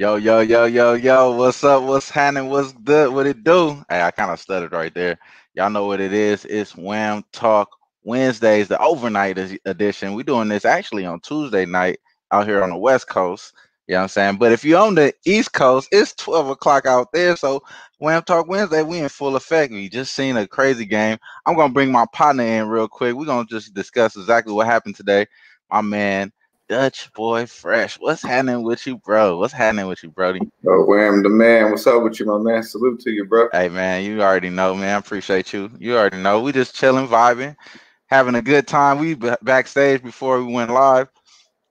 Yo, yo, yo, yo, yo, what's up? What's happening? What's good? What it do? Hey, I kind of stuttered right there. Y'all know what it is. It's Wham Talk Wednesdays, the overnight edition. We doing this actually on Tuesday night out here on the West Coast. You know what I'm saying? But if you're on the East Coast, it's 12 o'clock out there. So Wham Talk Wednesday, we in full effect. We just seen a crazy game. I'm going to bring my partner in real quick. We're going to just discuss exactly what happened today. My man, Dutch Boy Fresh. What's happening with you, bro? What's happening with you, Brody? Oh, Wham, the man. What's up with you, my man? Salute to you, bro. Hey, man, you already know, man. I appreciate you. You already know. We just chilling, vibing, having a good time. We backstage before we went live.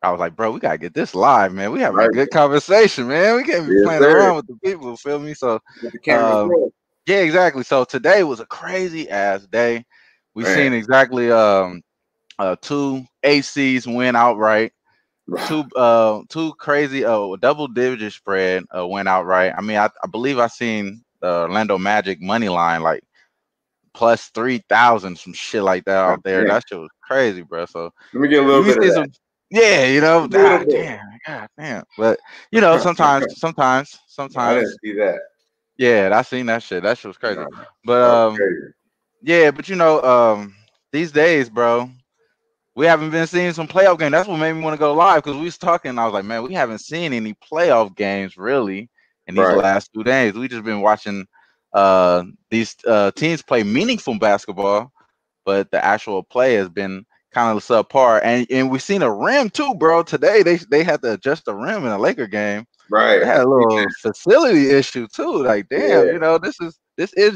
I was like, bro, we gotta get this live, man. We having a Right. good conversation, man. We can't be Yes, playing sir. around with the people. Feel me? So, With the cameras roll. yeah, exactly. So today was a crazy ass day. We Man. seen exactly two ACs win outright. Two crazy double digit spread went out right. I mean, I believe I seen the Orlando Magic money line like plus 3,000, some shit like that out there. Yeah. That shit was crazy, bro. So Let me get a little you bit of see that. some, yeah, A little bit. God damn. But you know, sometimes, I didn't see that. yeah, I seen that shit. That shit was crazy. No, But that was crazy. yeah, but you know, these days, bro, we haven't been seeing some playoff games. That's what made me want to go live because we was talking. I was like, man, we haven't seen any playoff games really in these Right. last 2 days. We just been watching these teams play meaningful basketball, but the actual play has been kind of subpar. And we've seen a rim too, bro. Today they had to adjust the rim in a Laker game. Right. They had a little facility issue too. Like, damn, Yeah. you know, this is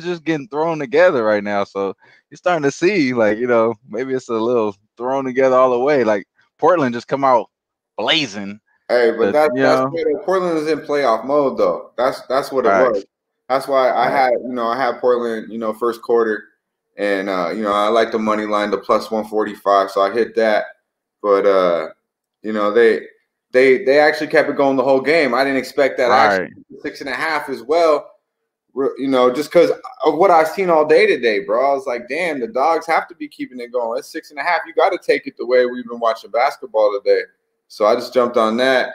just getting thrown together right now. So you're starting to see, like, you know, maybe it's a little thrown together all the way. Like Portland just come out blazing. Hey, but But you that's know, where Portland is in playoff mode though. That's what it was. facts, That's why facts. I had Portland, first quarter, and I like the money line, the plus 145, so I hit that. But they actually kept it going the whole game. I didn't expect that actually Right. 6.5 as well. Just because of what I've seen all day today, bro. I was like, damn, the dogs have to be keeping it going. It's 6.5. You got to take it the way we've been watching basketball today. So I just jumped on that.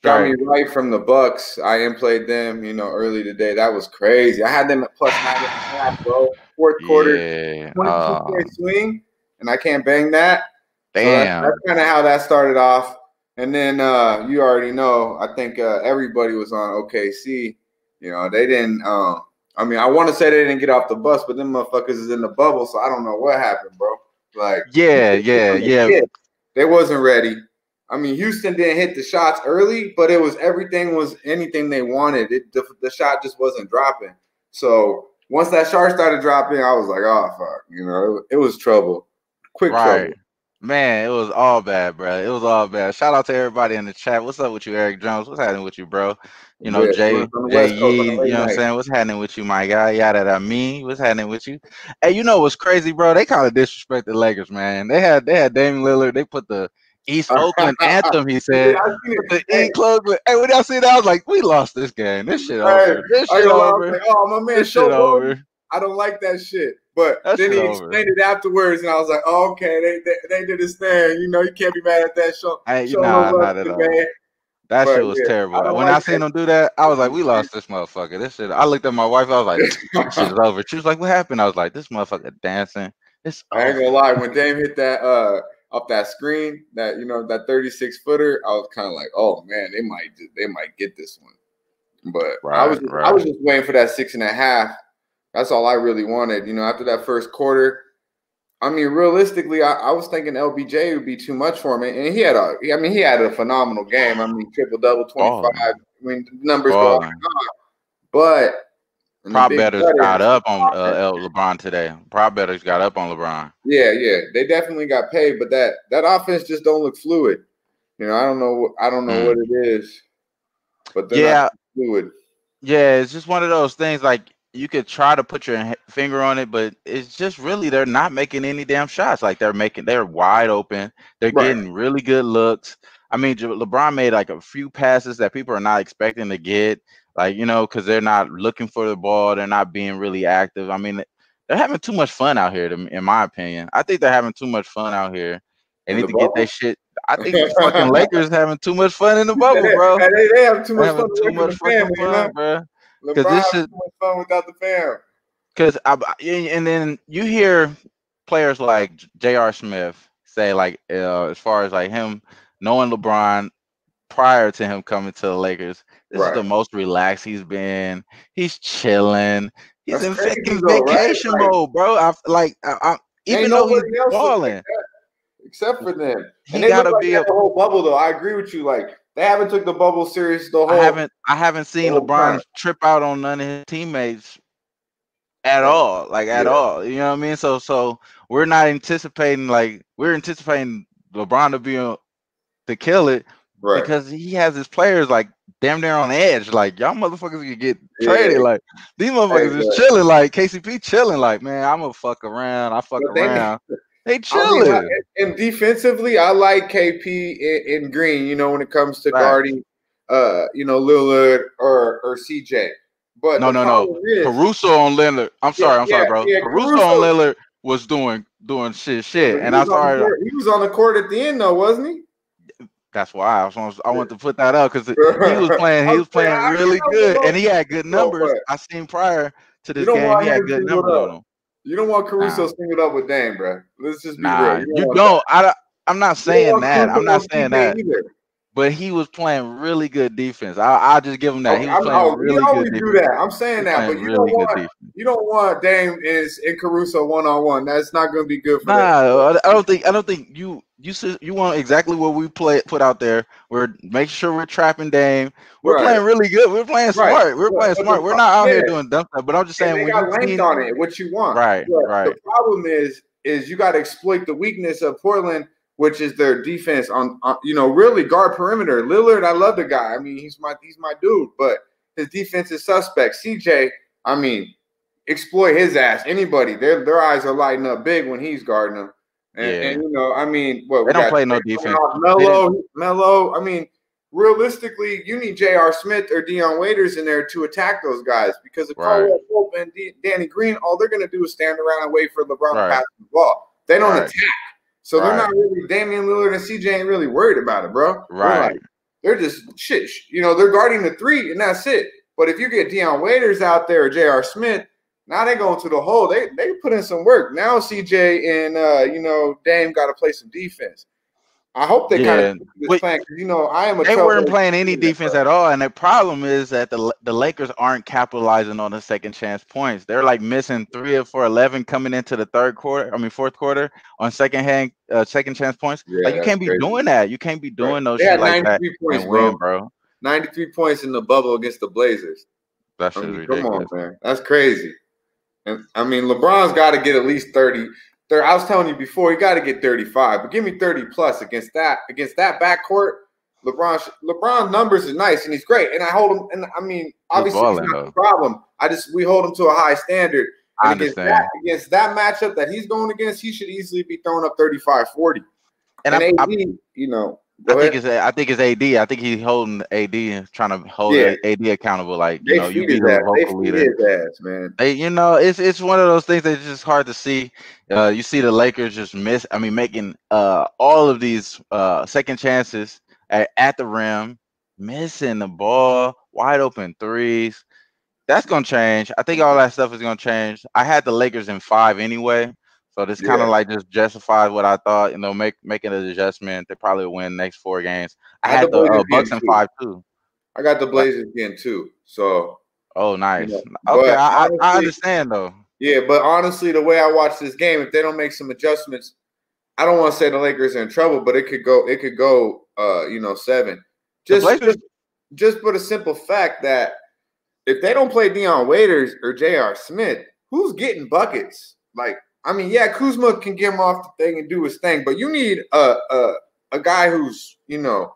Got me right from the Bucks. I played them, early today. That was crazy. I had them at plus 9.5, bro. Fourth quarter, Yeah. 22-point swing, and I can't bang that. So that's Damn. kind of how that started off. And then you already know. I think everybody was on OKC. They didn't. I mean, I want to say they didn't get off the bus, but them motherfuckers is in the bubble, so I don't know what happened, bro. Like, Yeah. they wasn't ready. I mean, Houston didn't hit the shots early, but everything was anything they wanted. The shot just wasn't dropping. So once that shot started dropping, I was like, oh fuck, it was trouble, quick trouble. Right. Man, it was all bad, bro. It was all bad. Shout out to everybody in the chat. What's up with you, Eric Jones? What's happening with you, bro? You know, Yeah, on the Jay West Coast on Yee, a you late know what I'm night. saying? What's happening with you, my guy? Yada da me. What's happening with you? Hey, you know what's crazy, bro? They kind of disrespect the Lakers, man. They had Damian Lillard. They put the East Oakland anthem, he said. Yeah, I seen Put the it. East Oakland. Hey, when y'all see that, I was like, we lost this game. This shit Hey, over. This I shit ain't gonna lie, I was over. like, oh, my man, This shit Showboat. over. I don't like that shit. But That then shit he over. explained it afterwards, and I was like, oh, okay, they did his thing. You can't be mad at that. Show Hey, no love not to at the all. man. That But shit was yeah, I terrible. don't When like I seen them do that, I was like, "We that. lost this motherfucker. This shit." I looked at my wife. I was like, "This shit is over." She was like, "What happened?" I was like, "This motherfucker dancing. It's I ain't over." gonna lie, when Dame hit that up that screen, that 36-footer, I was kind of like, oh man, they might get this one. But I was Right. just waiting for that 6.5. That's all I really wanted. After that first quarter. I mean, realistically, I was thinking LBJ would be too much for him, and he had a phenomenal game. I mean, triple double, 25. Balling, I mean, the numbers go on and balling. on. But and the Prop big betters got cutters, up on LeBron today. Prop betters got up on LeBron. yeah, they definitely got paid, but that offense just don't look fluid. I don't know what it is, but they're not Yeah, fluid. yeah. It's just one of those things. Like you could try to put your finger on it, but it's just really they're not making any damn shots. Like they're wide open. They're Right. getting really good looks. I mean, LeBron made like a few passes that people are not expecting to get. Like, you know, because they're not looking for the ball. They're not being really active. I mean, they're having too much fun out here, in my opinion. I think they're having too much fun out here. They In need the to get their bubble? shit. I think the fucking Lakers having too much fun in the bubble, bro. They have too They're much fun having too away from much the fucking family, you fun, know. bro. Because LeBron this has shit. too much fun without the fam. Because and then you hear players like J.R. Smith say like as far as like him knowing LeBron prior to him coming to the Lakers, this is Right. the most relaxed he's been. He's chilling. He's That's in crazy fucking though, right? vacation Like, mode, bro. I ain't even though he's nobody else is like balling, that except for them. he And they look gotta like be that a. the whole bubble though. I agree with you. Like they haven't took the bubble serious the I haven't seen whole time. LeBron trip out on none of his teammates at all, like at all. You know what I mean? So we're not anticipating we're anticipating LeBron to be to kill it Right. because he has his players like damn near on edge. Like y'all motherfuckers can get traded. Like these motherfuckers is chilling. Like KCP chilling. Like man, I'm gonna fuck around. I fuck around. They chilling. I mean, and defensively, I like KP and Green. You know, when it comes to guarding, you know, Lillard or CJ. But no. is, Caruso on Lillard. I'm sorry, bro. Yeah, Caruso on Lillard was doing shit. And I'm sorry. He was on the court at the end though, wasn't he? That's why I want to put that up because he was playing. He was playing really good, and he had good numbers. I seen prior to this game, he had good numbers on him. You don't want Caruso singled up with Dame, bro. Let's just be real. You don't. I'm not saying that. I'm not saying that. Either. But he was playing really good defense. I'll just give him that. He was playing really good always defense. Do that. I'm saying that, but you don't want Dame and Caruso one-on-one. That's not going to be good for them. I don't think you want exactly what we put out there. We're making sure we're trapping Dame. We're playing really good. We're playing smart. We're playing smart. We're not out here doing dumb stuff. But I'm just saying when you got length on it, what you want. Right. The problem is you got to exploit the weakness of Portland, which is their defense on you know, really guard perimeter. Lillard, I love the guy. I mean, he's my dude, but his defense is suspect. CJ, I mean, exploit his ass. Anybody, their eyes are lighting up big when he's guarding them. And you know, I mean, they don't play no defense. Melo. I mean, realistically, you need J.R. Smith or Dion Waiters in there to attack those guys because if Caldwell Pope and Danny Green, all they're going to do is stand around and wait for LeBron to pass the ball. They don't attack. So they're not really Damian Lillard and CJ ain't really worried about it, bro. Right. They're just shit. You know, they're guarding the three and that's it. But if you get Dion Waiters out there or J.R. Smith, now they going to the hole. They put in some work. Now CJ and you know, Dame got to play some defense. I hope they kind of this plan because you know they weren't playing any defense at all, and the problem is that the Lakers aren't capitalizing on the second chance points. They're like missing 3 of 11 coming into the fourth quarter on second chance points. Yeah, like you can't be doing that. You can't be doing those they shit had like that points, and win, bro. 93 points in the bubble against the Blazers. That's ridiculous. Come on, man, that's crazy. And I mean, LeBron's got to get at least 30. I was telling you before, he got to get 35, but give me 30 plus against that backcourt. LeBron's numbers is nice and he's great, and I hold him. And I mean, obviously, it's not a problem. We hold him to a high standard. I understand. Against that matchup that he's going against, he should easily be throwing up 35, 40. And AD, you know, I think it's AD. I think he's holding AD and trying to hold AD accountable. Like, you know, you be the vocal leader. His ass, man. You know, it's one of those things that's just hard to see. You see the Lakers just making all of these second chances at the rim, missing the ball, wide open threes. That's gonna change. I think all that stuff is gonna change. I had the Lakers in 5 anyway. So this kind of like just justifies what I thought, you know, making an adjustment. They probably will win the next 4 games. I had the Bucks in 5 too. I got the Blazers again too. So nice. You know, okay, I understand though. Yeah, but honestly, the way I watch this game, if they don't make some adjustments, I don't want to say the Lakers are in trouble, but it could go, you know, 7. Just for the simple fact that if they don't play Dion Waiters or J.R. Smith, who's getting buckets? Like, I mean, yeah, Kuzma can get him off the thing and do his thing, but you need a guy who's, you know,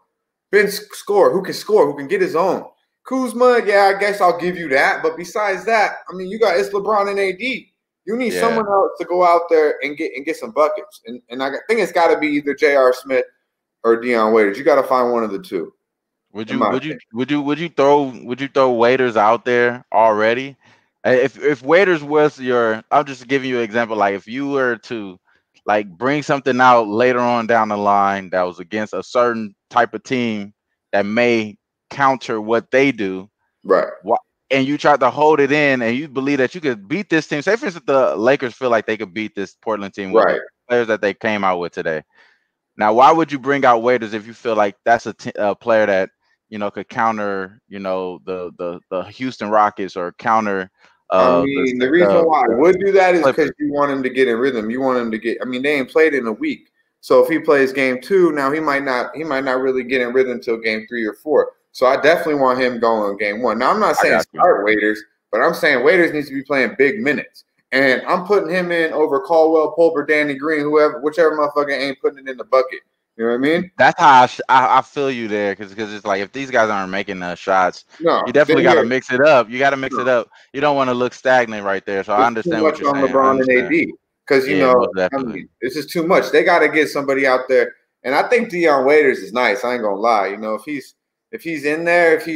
who can get his own. Kuzma, yeah, I guess I'll give you that. But besides that, I mean, it's LeBron and AD. You need someone else to go out there and get some buckets. And I think it's got to be either J.R. Smith or Dion Waiters. You got to find one of the two. Would you throw Waiters out there already? If Waiters was I'll just give you an example. Like if you were to like bring something out later on down the line that was against a certain type of team that may counter what they do. Right. And you tried to hold it in, and you believe that you could beat this team. Say, for instance, the Lakers feel like they could beat this Portland team with the Right. players that they came out with today. Now, why would you bring out Waiters if you feel like that's a player that could counter the Houston Rockets or counter I mean, the reason why I would do that is because you want him to get in rhythm. You want him to get. I mean, they ain't played in a week, so if he plays game 2 now, he might not really get in rhythm until game 3 or 4. So I definitely want him going game 1. Now I'm not saying start Waiters, but I'm saying Waiters needs to be playing big minutes, and I'm putting him in over Caldwell Pope or Danny Green, whichever motherfucker ain't putting it in the bucket. You know what I mean? That's how I feel you there, because it's like if these guys aren't making shots, you definitely got to mix it up. You got to mix it up. You don't want to look stagnant right there. So I understand what you're saying. LeBron and AD, because I mean, this is too much. They got to get somebody out there, and I think Dion Waiters is nice. I ain't gonna lie. If he's in there, if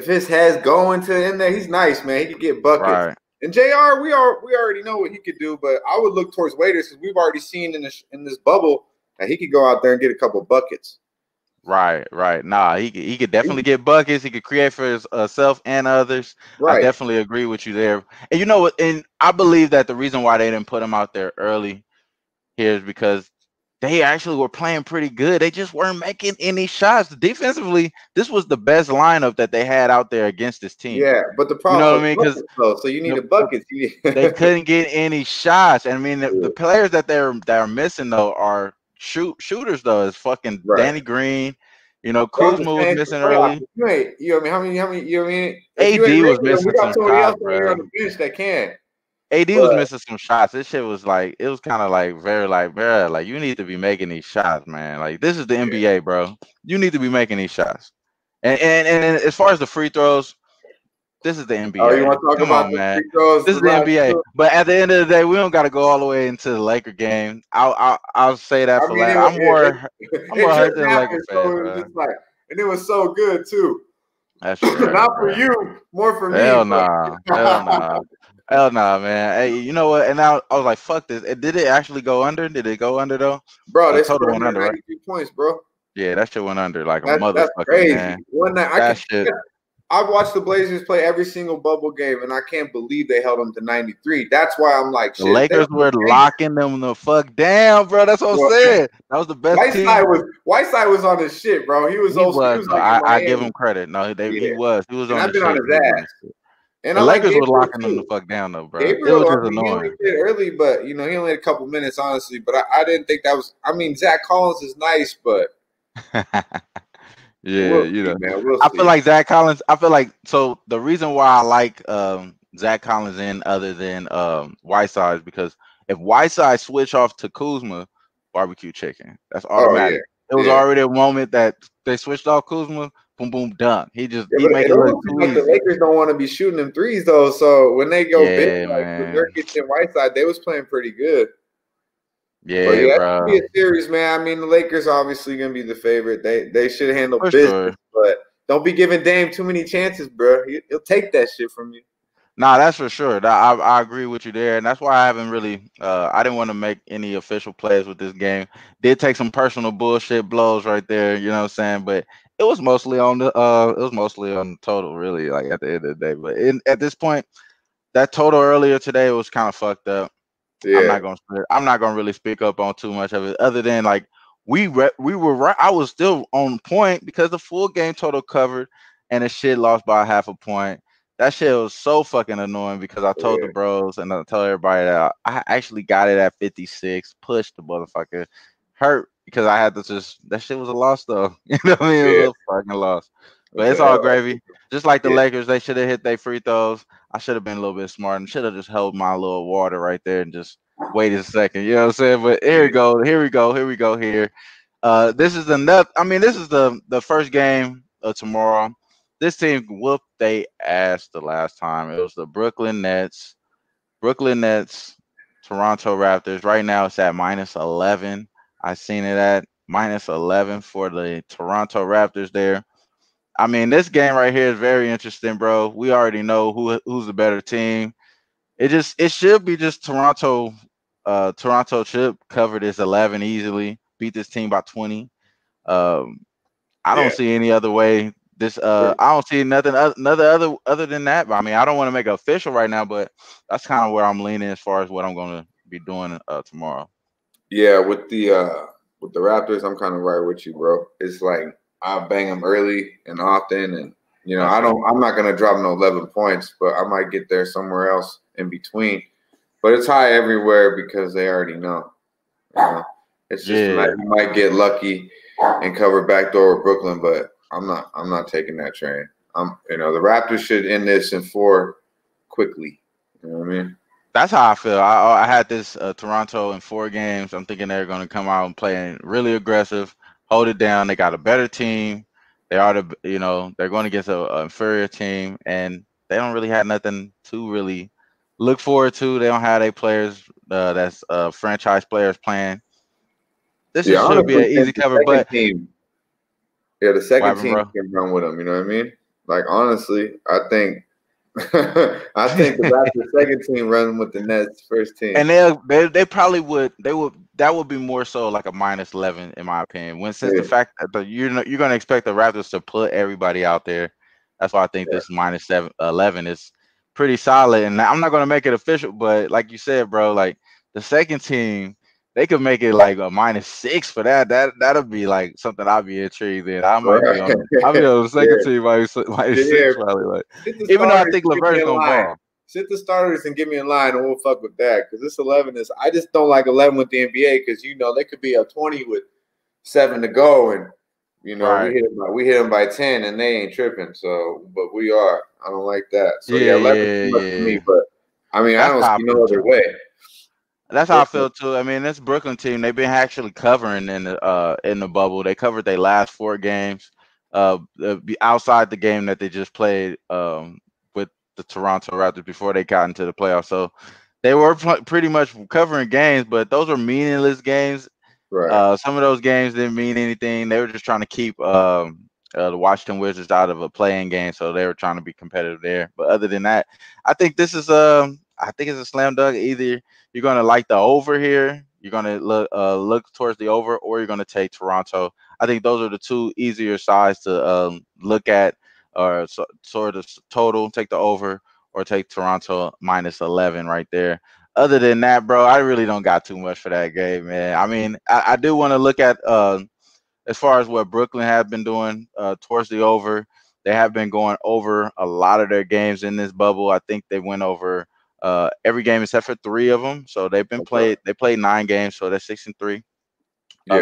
his head's going to in there, he's nice, man. He could get buckets. Right. And JR, we already know what he could do, but I would look towards Waiters because we've already seen in this bubble that he could go out there and get a couple buckets. Right. Nah, he could definitely get buckets. He could create for himself and others. Right. I definitely agree with you there. And you know what? And I believe that the reason why they didn't put him out there early here is because they actually were playing pretty good. They just weren't making any shots. Defensively, this was the best lineup that they had out there against this team. Yeah, but the problem, you know what I mean? Because so you need a bucket. They couldn't get any shots. And I mean, the players that are missing though are shooters though. Is fucking Danny Green. Kuzma was missing early. You know how many? You know what I mean? AD was missing some shots, bro. On the bench that can. AD was missing some shots. This shit was like, it was kind of like very like, bro, like you need to be making these shots, man. Like this is the NBA, bro. You need to be making these shots. And as far as the free throws, this is the NBA. Oh, you want to talk about man? Free throws, this is the NBA. But at the end of the day, we don't got to go all the way into the Laker game. I'll say that for last. I'm more hurt than a Laker fan, bro. And it was so good too. That's true. Not for you, more for me. Hell nah. Hell nah, man. Hey, you know what? And now I was like, fuck this. Did it actually go under? Did it go under though? Bro, they total went under, right? Points, bro. Yeah, that shit went under like a motherfucker. That's crazy. Man. I've watched the Blazers play every single bubble game, and I can't believe they held them to 93. That's why I'm like, shit. The Lakers were locking them the fuck down, bro. That's what I'm saying. That was the best Whiteside was on his shit, bro. He was like I give him credit. No, he was. He was on his shit. On his ass. And the Lakers were locking them the fuck down, though, bro. Gabriel, it was just annoying. He early, but he only had a couple minutes, honestly. But I didn't think that was. I mean, Zach Collins is nice, but yeah, I feel like Zach Collins. I feel like so the reason why I like Zach Collins in other than Whiteside is because if Whiteside switch off to Kuzma, barbecue chicken. That's automatic. It was already a moment that they switched off Kuzma. Boom, boom, dunk. He make it look too easy. The Lakers don't want to be shooting them threes though. So when they go big, like with Nurkic and Whiteside, they was playing pretty good. Yeah, bro. Be a series, man. I mean, the Lakers obviously gonna be the favorite. They should handle business, but don't be giving Dame too many chances, bro. He'll take that shit from you. Nah, that's for sure. I agree with you there, and that's why I haven't really. I didn't want to make any official plays with this game. Did take some personal bullshit blows right there. You know what I'm saying? But it was mostly on the. It was mostly on the total, really. Like at the end of the day, but at this point, that total earlier today was kind of fucked up. Yeah. I'm not gonna really speak up on too much of it, other than like we were right. I was still on point because the full game total covered, and the shit lost by half a point. That shit was so fucking annoying because I told the bros and I told everybody that I actually got it at 56, pushed the motherfucker, hurt because I had to that shit was a loss though. You know what I mean? It was a fucking loss. But it's all gravy. Just like the Lakers, they should have hit their free throws. I should have been a little bit smart and should have just held my little water right there and just waited a second. You know what I'm saying? But here we go. Here we go. This is the first game of tomorrow. This team whooped they ass the last time. It was the Brooklyn Nets, Toronto Raptors. Right now it's at -11. I seen it at -11 for the Toronto Raptors there. I mean, this game right here is very interesting, bro. We already know who's the better team. It should be just Toronto Toronto should cover this 11 easily, beat this team by 20. Um, I don't Yeah. see any other way. I don't see nothing other than that. But I mean, I don't want to make it official right now, but that's kind of where I'm leaning as far as what I'm going to be doing tomorrow. Yeah, with the Raptors, I'm kind of right with you, bro. It's like I bang them early and often, and I'm not gonna drop no 11 points, but I might get there somewhere else in between. But it's high everywhere because they already know. It's just you might get lucky and cover backdoor with Brooklyn, but I'm not taking that train. The Raptors should end this in 4 quickly. You know what I mean? That's how I feel. I had this Toronto in 4 games. I'm thinking they're going to come out and play really aggressive, hold it down. They got a better team. They are they're going against an inferior team, and they don't really have nothing to really look forward to. They don't have their players that's franchise players playing. This should be an easy cover, but the second team can run with them. You know what I mean? Like honestly, I think the Raptors second team running with the Nets first team, and they probably would. That would be more so like a -11 in my opinion. Since the fact that you're going to expect the Raptors to put everybody out there, that's why I think this -11 is pretty solid. And I'm not going to make it official, but like you said, bro, like the second team, they could make it like a -6 for that. That'll be like something I'll be intrigued in. I'll be on the second team -6 probably. Like, even though I think LeVert's gonna ball. Sit the starters and get me in line, and we'll fuck with that. Because this 11 is, I just don't like 11 with the NBA because they could be up 20 with 7 to go, and we hit them by 10, and they ain't tripping. So, but we are. I don't like that. So 11 is too much for me. But I mean, I don't see no other way. That's how I feel too. I mean, this Brooklyn team, they've been actually covering in the bubble. They covered their last 4 games. Outside the game that they just played with the Toronto Raptors before they got into the playoffs. So they were pretty much covering games, but those are meaningless games. Right. Some of those games didn't mean anything. They were just trying to keep the Washington Wizards out of a playing game, so they were trying to be competitive there. But other than that, I think this is I think it's a slam dunk. Either you're gonna like the over here, you're gonna look towards the over, or you're gonna take Toronto. I think those are the 2 easier sides to look at, or sort of total. Take the over or take Toronto -11 right there. Other than that, bro, I really don't got too much for that game, man. I mean, I do want to look at as far as what Brooklyn have been doing towards the over. They have been going over a lot of their games in this bubble. I think they went over every game except for 3 of them. So they've been played. They played 9 games, so they're 6-3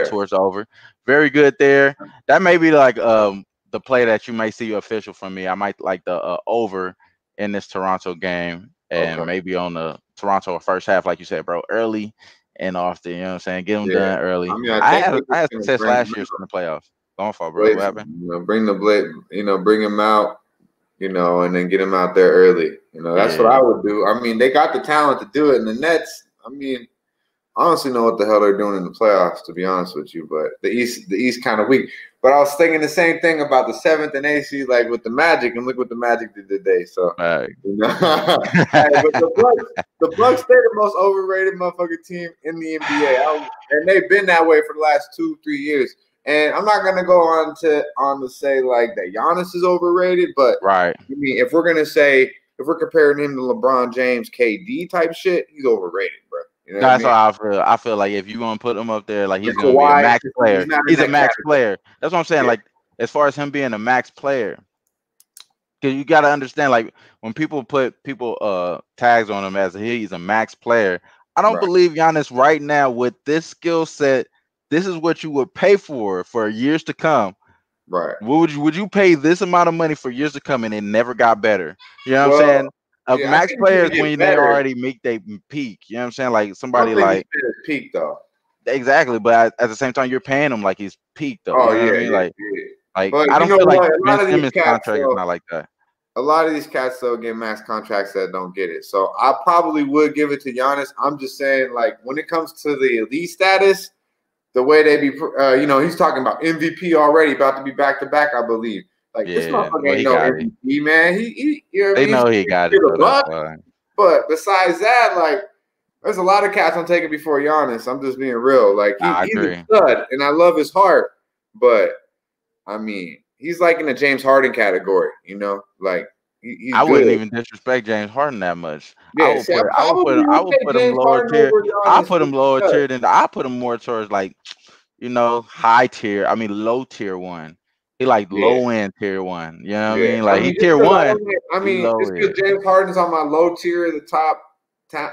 towards over. Very good there. That may be like the play that you may see official from me. I might like the over in this Toronto game, and maybe on the Toronto first half, like you said, bro, early and often. You know what I'm saying? Get them done early. I mean, I had success last year in the playoffs. Going for bro. What happened? Bring the blade. Bring him out. And then get him out there early. That's what I would do. I mean, they got the talent to do it. And the Nets, I mean, I honestly know what the hell they're doing in the playoffs, to be honest with you. But the East kind of weak. But I was thinking the same thing about the 7th and 8th seed, like with the Magic, and look what the Magic did today. So, right. But the Bucks, they're the most overrated motherfucking team in the NBA, and they've been that way for the last 2-3 years. And I'm not gonna go on to say like that Giannis is overrated, but right. I mean, if we're comparing him to LeBron James, KD type shit, he's overrated, bro. That's how I feel. I feel like if you're gonna put him up there, like he's gonna be a max player. He's a max player. That's what I'm saying. Yeah. Like as far as him being a max player, because you got to understand, like when people put tags on him as he's a max player, I don't believe Giannis right now with this skill set. This is what you would pay for years to come. Right. Would you pay this amount of money for years to come and it never got better? You know what I'm saying? Max players when they already make their peak. You know what I'm saying? Like somebody like his peak though. Exactly, but at the same time you're paying him like he's peaked though. Oh, you know what I mean? Like but I don't feel like Ben Simmons' contract is not like that. A lot of these cats though get max contracts that don't get it. So I probably would give it to Giannis. I'm just saying, like when it comes to the elite status, the way they be, he's talking about MVP already, about to be back to back, I believe. Like this motherfucker ain't no MVP, man. He they know he got it. But besides that, like, There's a lot of cats I'm taking before Giannis. I'm just being real. Like I he's a agree. stud, and I love his heart. But I mean, he's like in the James Harden category. You know, like he's I wouldn't good. even disrespect James Harden that much. Yeah, see, I probably I would would take put him James lower Harden tier. over I'll Giannis. put him lower tier than I put him more towards like, you know, high tier. I mean, low tier one. He like Yeah, low end tier one. You know what I yeah. mean? I Like he mean, just tier because I one, don't. I he mean, low just because end. James Harden's on my low tier of the top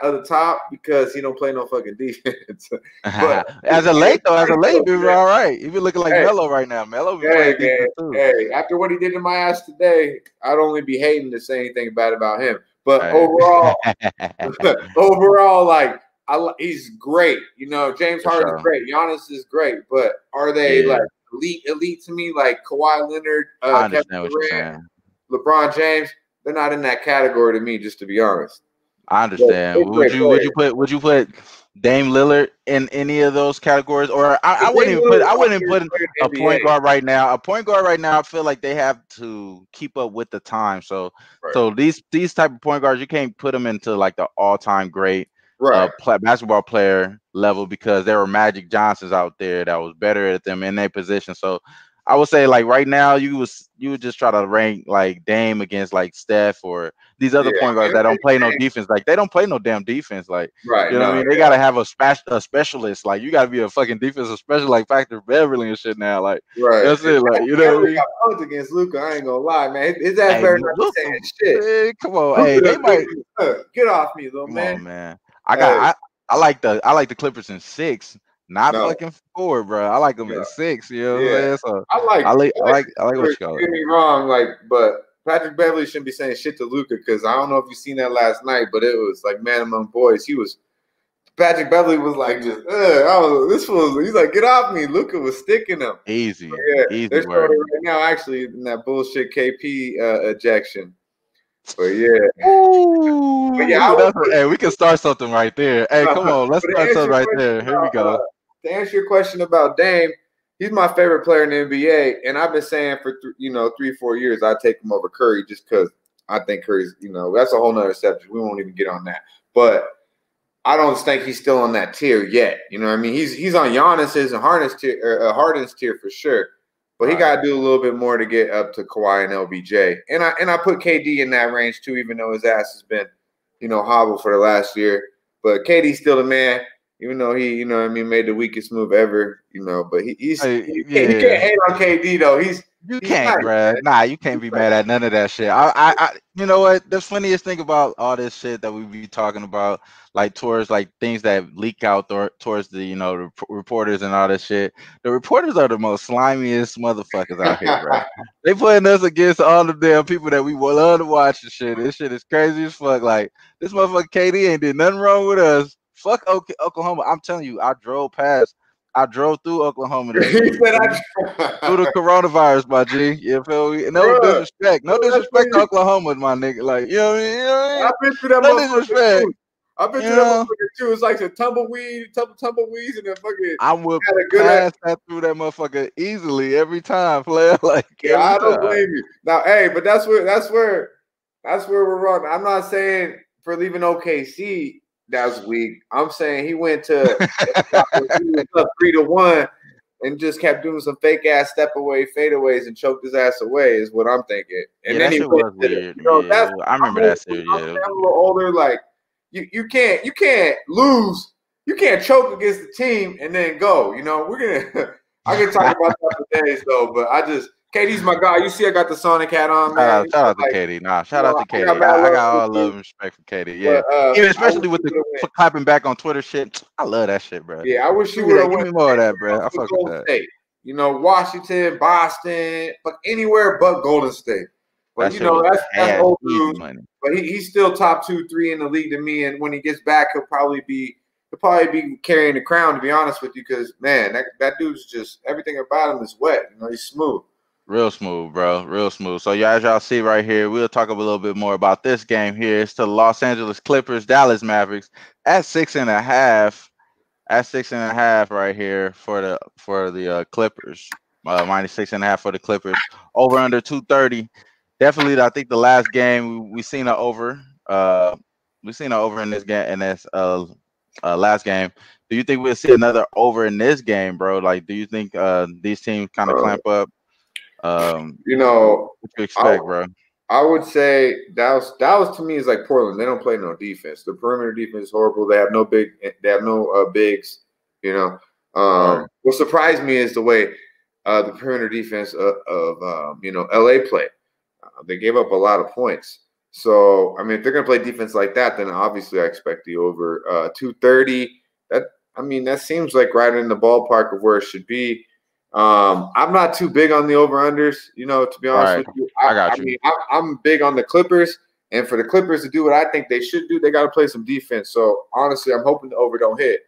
of the top because he don't play no fucking defense. But As a late though, as a late, he be all right. He be looking like hey, Melo right now. Melo be hey, playing man. defense too. Hey, after what he did to my ass today, I'd only be hating to say anything bad about him. But Hey. overall, like he's great. You know, James For Harden's sure. great. Giannis is great. But are they Yeah, like elite to me? Like Kawhi Leonard, I Kevin understand what you're Durant, saying. LeBron James? They're not in that category to me. Just to be honest. I But understand. they're great players. Would you put Dame Lillard in any of those categories? Or I Dame wouldn't even Lillard put is I my wouldn't even favorite put player a in the NBA. point guard right now. A point guard right now, I feel like they have to keep up with the time. So Right. these type of point guards, you can't put them into like the all time great Right. basketball player level because there were Magic Johnsons out there that was better at them in their position. So I would say like right now you would just try to rank like Dame against like Steph or these Yeah. other point I guards mean, that don't play no defense. Like they don't play no damn defense. Like right. you know what I No. mean? They gotta have a specialist. Like you gotta be a fucking defensive specialist like Factor Beverly and shit now. Like Right. that's it. Like you know what I Beverly mean? got punked against Luka. I ain't gonna lie, man. His ass Hey, better not be look, saying shit. man, come on. Hey, Luka they done might get off me, little come man. on, man. Hey, I like the Clippers in 6, not no, fucking 4, bro. I like them no, in 6. You know what yeah. I'm saying? So I like I like what Clippers, you call it. don't get me wrong, like, but Patrick Beverly shouldn't be saying shit to Luka because I don't know if you seen that last night, but it was like man among boys. Patrick Beverly was like just, he's like, get off me. Luka was sticking him. Easy, Yeah, easy they're showing work. it right now, actually, in that bullshit KP ejection. But yeah, but yeah, Ooh, I would that's hey, we can start something right there. Hey, come on, let's but start something right there. Here we go. to answer your question about Dame, he's my favorite player in the NBA, and I've been saying for 3-4 years I'd take him over Curry just because I think Curry's that's a whole nother subject. We won't even get on that, but I don't think he's still on that tier yet. You know what I mean? He's on Giannis's and Harden's tier for sure. But he got to do a little bit more to get up to Kawhi and LBJ. And I put KD in that range too, even though his ass has been, hobbled for the last year. But KD's still the man, even though he, made the weakest move ever, But you can't hate on KD though. You He's can't, nice, bruh. man. Nah, you can't be mad at none of that shit. You know what? The funniest thing about all this shit that we be talking about, like towards like things that leak out towards the reporters and all this shit. The reporters are the most slimiest motherfuckers out here, bro. They putting us against all the damn people that we love to watch and shit. This shit is crazy as fuck. Like this motherfucker KD ain't did nothing wrong with us. Fuck Oklahoma. I'm telling you, I drove through Oklahoma this He week. said Through the coronavirus, my G. You feel me? No Bruh, disrespect. No that's disrespect to Oklahoma, my nigga. Like, you know what I mean? You know what I mean? I've been through that No motherfucker disrespect. too. I've been You through that know? motherfucker too. It's like some tumbleweeds, and then fucking I would had a good. pass that through that motherfucker easily every time, player. Like Yeah, every I don't time. blame you. Now, hey, but that's where we're wrong. I'm not saying for leaving OKC that's weak. I'm saying he went to he was up 3-1 and just kept doing some fake ass step away fadeaways and choked his ass away is what I'm thinking. And Yeah, then that he shit went was to the, weird. Yeah, I remember that series. I'm Yeah, a little older. Like you can't lose. You can't choke against the team and then go. We're gonna. I can talk about that for days though, but KD's my guy. You see, I got the Sonic hat on, man. shout out to Katie. Nah, shout out to Katie. I got all love and respect for Katie. Yeah, even especially with the clapping back on Twitter shit. I love that shit, bro. Yeah, I wish he would have Give went. me more of that, bro. I fuck with that. State. Washington, Boston, but anywhere but Golden State. But that's old news. But he's still top 2, 3 in the league to me. And when he gets back, he'll probably be carrying the crown. To be honest with you, because man, that dude's just everything about him is wet. He's smooth. Real smooth, bro. Real smooth. So, as y'all see right here, we'll talk a little bit more about this game here. It's the Los Angeles Clippers, Dallas Mavericks at 6.5. At 6.5 right here for the Clippers. Minus 6.5 for the Clippers. Over under 230. Definitely, I think the last game we seen an over. We seen an over in this game, and that's last game. Do you think we'll see another over in this game, bro? Like, do you think these teams kind of Uh, clamp up? you know, What you I expect, bro? I would say Dallas to me is like Portland. They don't play no defense. The perimeter defense is horrible. They have no bigs. You know, Right. what surprised me is the way the perimeter defense of LA play. They gave up a lot of points. So I mean, if they're gonna play defense like that, then obviously I expect the over 230. That seems like right in the ballpark of where it should be. I'm not too big on the over-unders, to be honest Right. with you. I I got you. mean, I'm big on the Clippers, and for the Clippers to do what I think they should do, they got to play some defense. So, honestly, I'm hoping the over don't hit.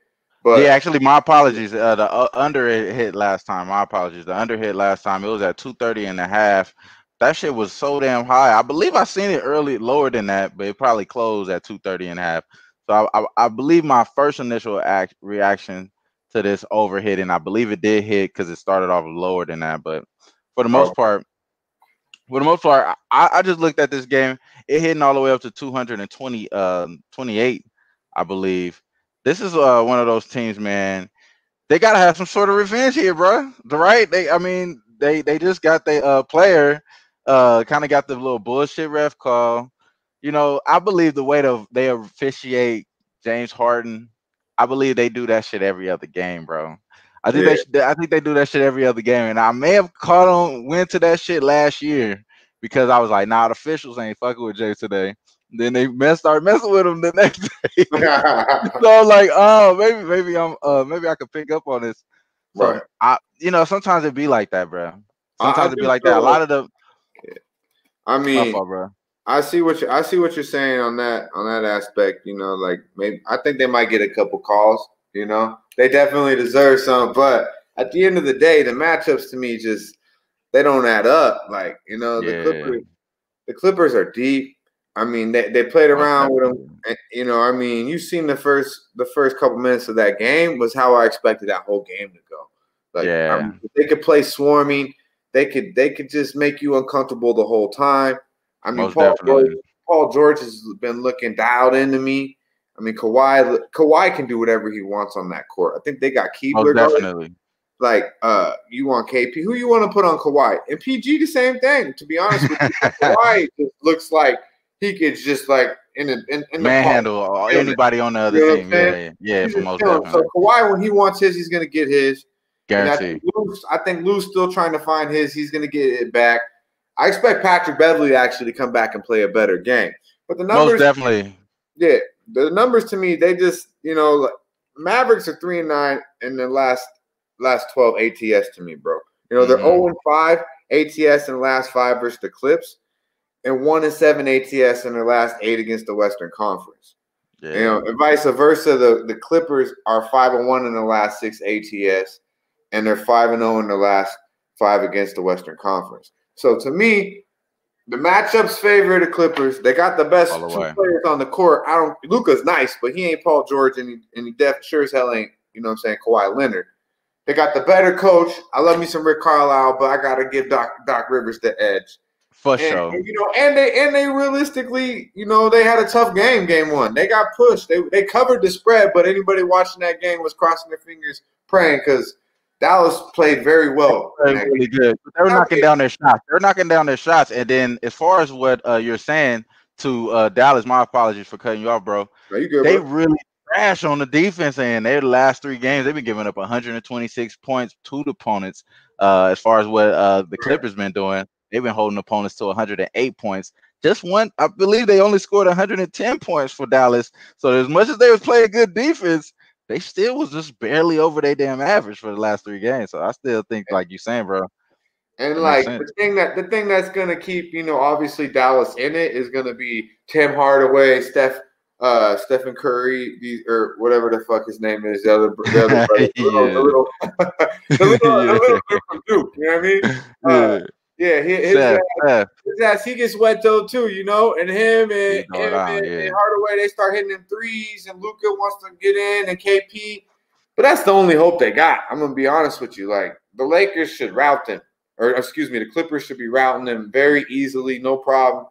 Yeah, But actually, my apologies. The under it hit last time. My apologies. The under hit last time. It was at 230.5. That shit was so damn high. I believe I seen it early lower than that, but it probably closed at 230.5. So I believe my first initial reaction to this over hit, and I believe it did hit because it started off lower than that. But for the most part, I just looked at this game. It hitting all the way up to 220, 28, I believe. This is one of those teams, man. They gotta have some sort of revenge here, bro. Right? They just got the player, kind of got the little bullshit ref call. I believe the way they officiate James Harden, I believe they do that shit every other game, bro. yeah, I think they do that shit every other game, and I may have went to that shit last year because I was like, nah, the officials ain't fucking with Jay today. Then they started messing with him the next day. So I'm like, oh, maybe I could pick up on this. right. So sometimes it be like that, bro. I Sometimes it be do like that. A feel like, lot of the I my mean, fault, bro. I see what you're saying on that aspect. Like maybe I think they might get a couple calls. They definitely deserve some, but at the end of the day, the matchups to me just they don't add up. Like Yeah, the Clippers are deep. I mean, they played most around with them. definitely. I mean, you've seen the first couple minutes of that game was how I expected that whole game to go. Like, I Yeah, mean, if they could play swarming. They could just make you uncomfortable the whole time. I mean, most definitely. Paul George has been looking dialed into me. I mean, Kawhi can do whatever he wants on that court. I think they got Most Keebler guarding. definitely. Like, you want KP? Who you want to put on Kawhi? And PG the same thing. To be honest with you, Kawhi just looks like he could just like in the park. Manhandle Chilling. anybody on the other You know what I'm team. saying? Yeah, yeah, He's for just most chilling. So definitely. Kawhi, when he wants his, he's gonna get his. And Guarantee. I think Lou's still trying to find his. He's gonna get it back. I expect Patrick Beverly to actually come back and play a better game. But the Most numbers, definitely. yeah, the numbers to me, they just, Mavericks are 3-9 in the last 12 ATS to me, bro. They're Mm-hmm. 0-5 ATS in the last 5 versus the Clips, and 1-7 ATS in their last 8 against the Western Conference. Yeah. And vice versa, the Clippers are 5-1 in the last 6 ATS, and they're 5-0 in the last 5 against the Western Conference. So to me, the matchups favor the Clippers. They got the best All the 2 way. players on the court. Luka's nice, but he ain't Paul George, and he sure as hell ain't, Kawhi Leonard. They got the better coach. I love me some Rick Carlisle, but I gotta give Doc Rivers the edge. For And, sure. they realistically, they had a tough game 1. They got pushed. They covered the spread, but anybody watching that game was crossing their fingers, praying because Dallas played very well in that Really game. good. But they were knocking down their shots. They're knocking down their shots. And then as far as what you're saying to Dallas, my apologies for cutting you off, bro. No, you good, They bro? really trash on the defense end. They're the last 3 games, they've been giving up 126 points to the opponents. As far as what the Clippers been doing, they've been holding opponents to 108 points. Just one, I believe they only scored 110 points for Dallas. So as much as they was playing good defense, they still was just barely over their damn average for the last 3 games. So I still think, like you saying, bro, And it makes like sense. the thing that's gonna keep, obviously Dallas in it is gonna be Tim Hardaway, Stephen Curry, or whatever the fuck his name is, the other brother, the Yeah. little, the little dude from Duke, you know what I mean? Yeah. Yeah, Seth. his ass, he gets wet though too, and him He's and going on, yeah. Hardaway, they start hitting them threes, and Luka wants to get in, and KP. But that's the only hope they got. I'm gonna be honest with you. Like the Lakers should route them, or excuse me, the Clippers should be routing them very easily, no problem.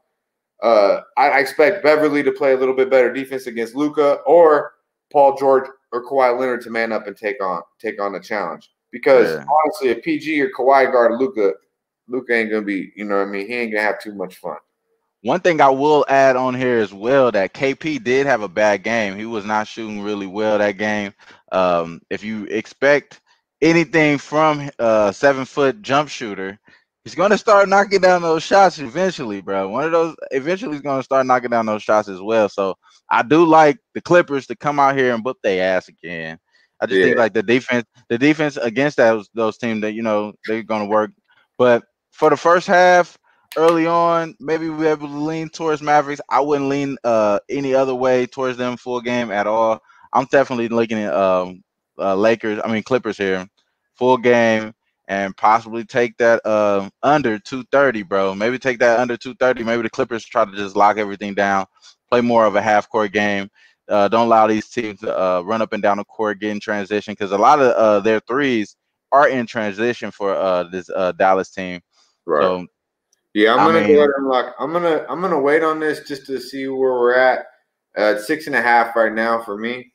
I expect Beverly to play a little bit better defense against Luka, or Paul George or Kawhi Leonard to man up and take on the challenge. Because honestly, if PG or Kawhi guard Luka ain't gonna be, you know what I mean? He ain't gonna have too much fun. One thing I will add on here as well that KP did have a bad game. He was not shooting really well that game. If you expect anything from a 7-foot jump shooter, he's going to start knocking down those shots eventually, bro. One of those eventually he's going to start knocking down those shots as well. So I do like the Clippers to come out here and whoop their ass again. I just think like the defense against those teams that, you know, they're going to work. But for the first half, early on, maybe we're able to lean towards Mavericks. I wouldn't lean any other way towards them full game at all. I'm definitely looking at Clippers here, full game, and possibly take that under 230, bro. Maybe take that under 230. Maybe the Clippers try to just lock everything down, play more of a half-court game. Don't allow these teams to run up and down the court, get in transition, because a lot of their threes are in transition for this Dallas team. Right. So, yeah, I'm gonna go ahead and lock. I'm gonna wait on this just to see where we're at. It's 6.5 right now for me.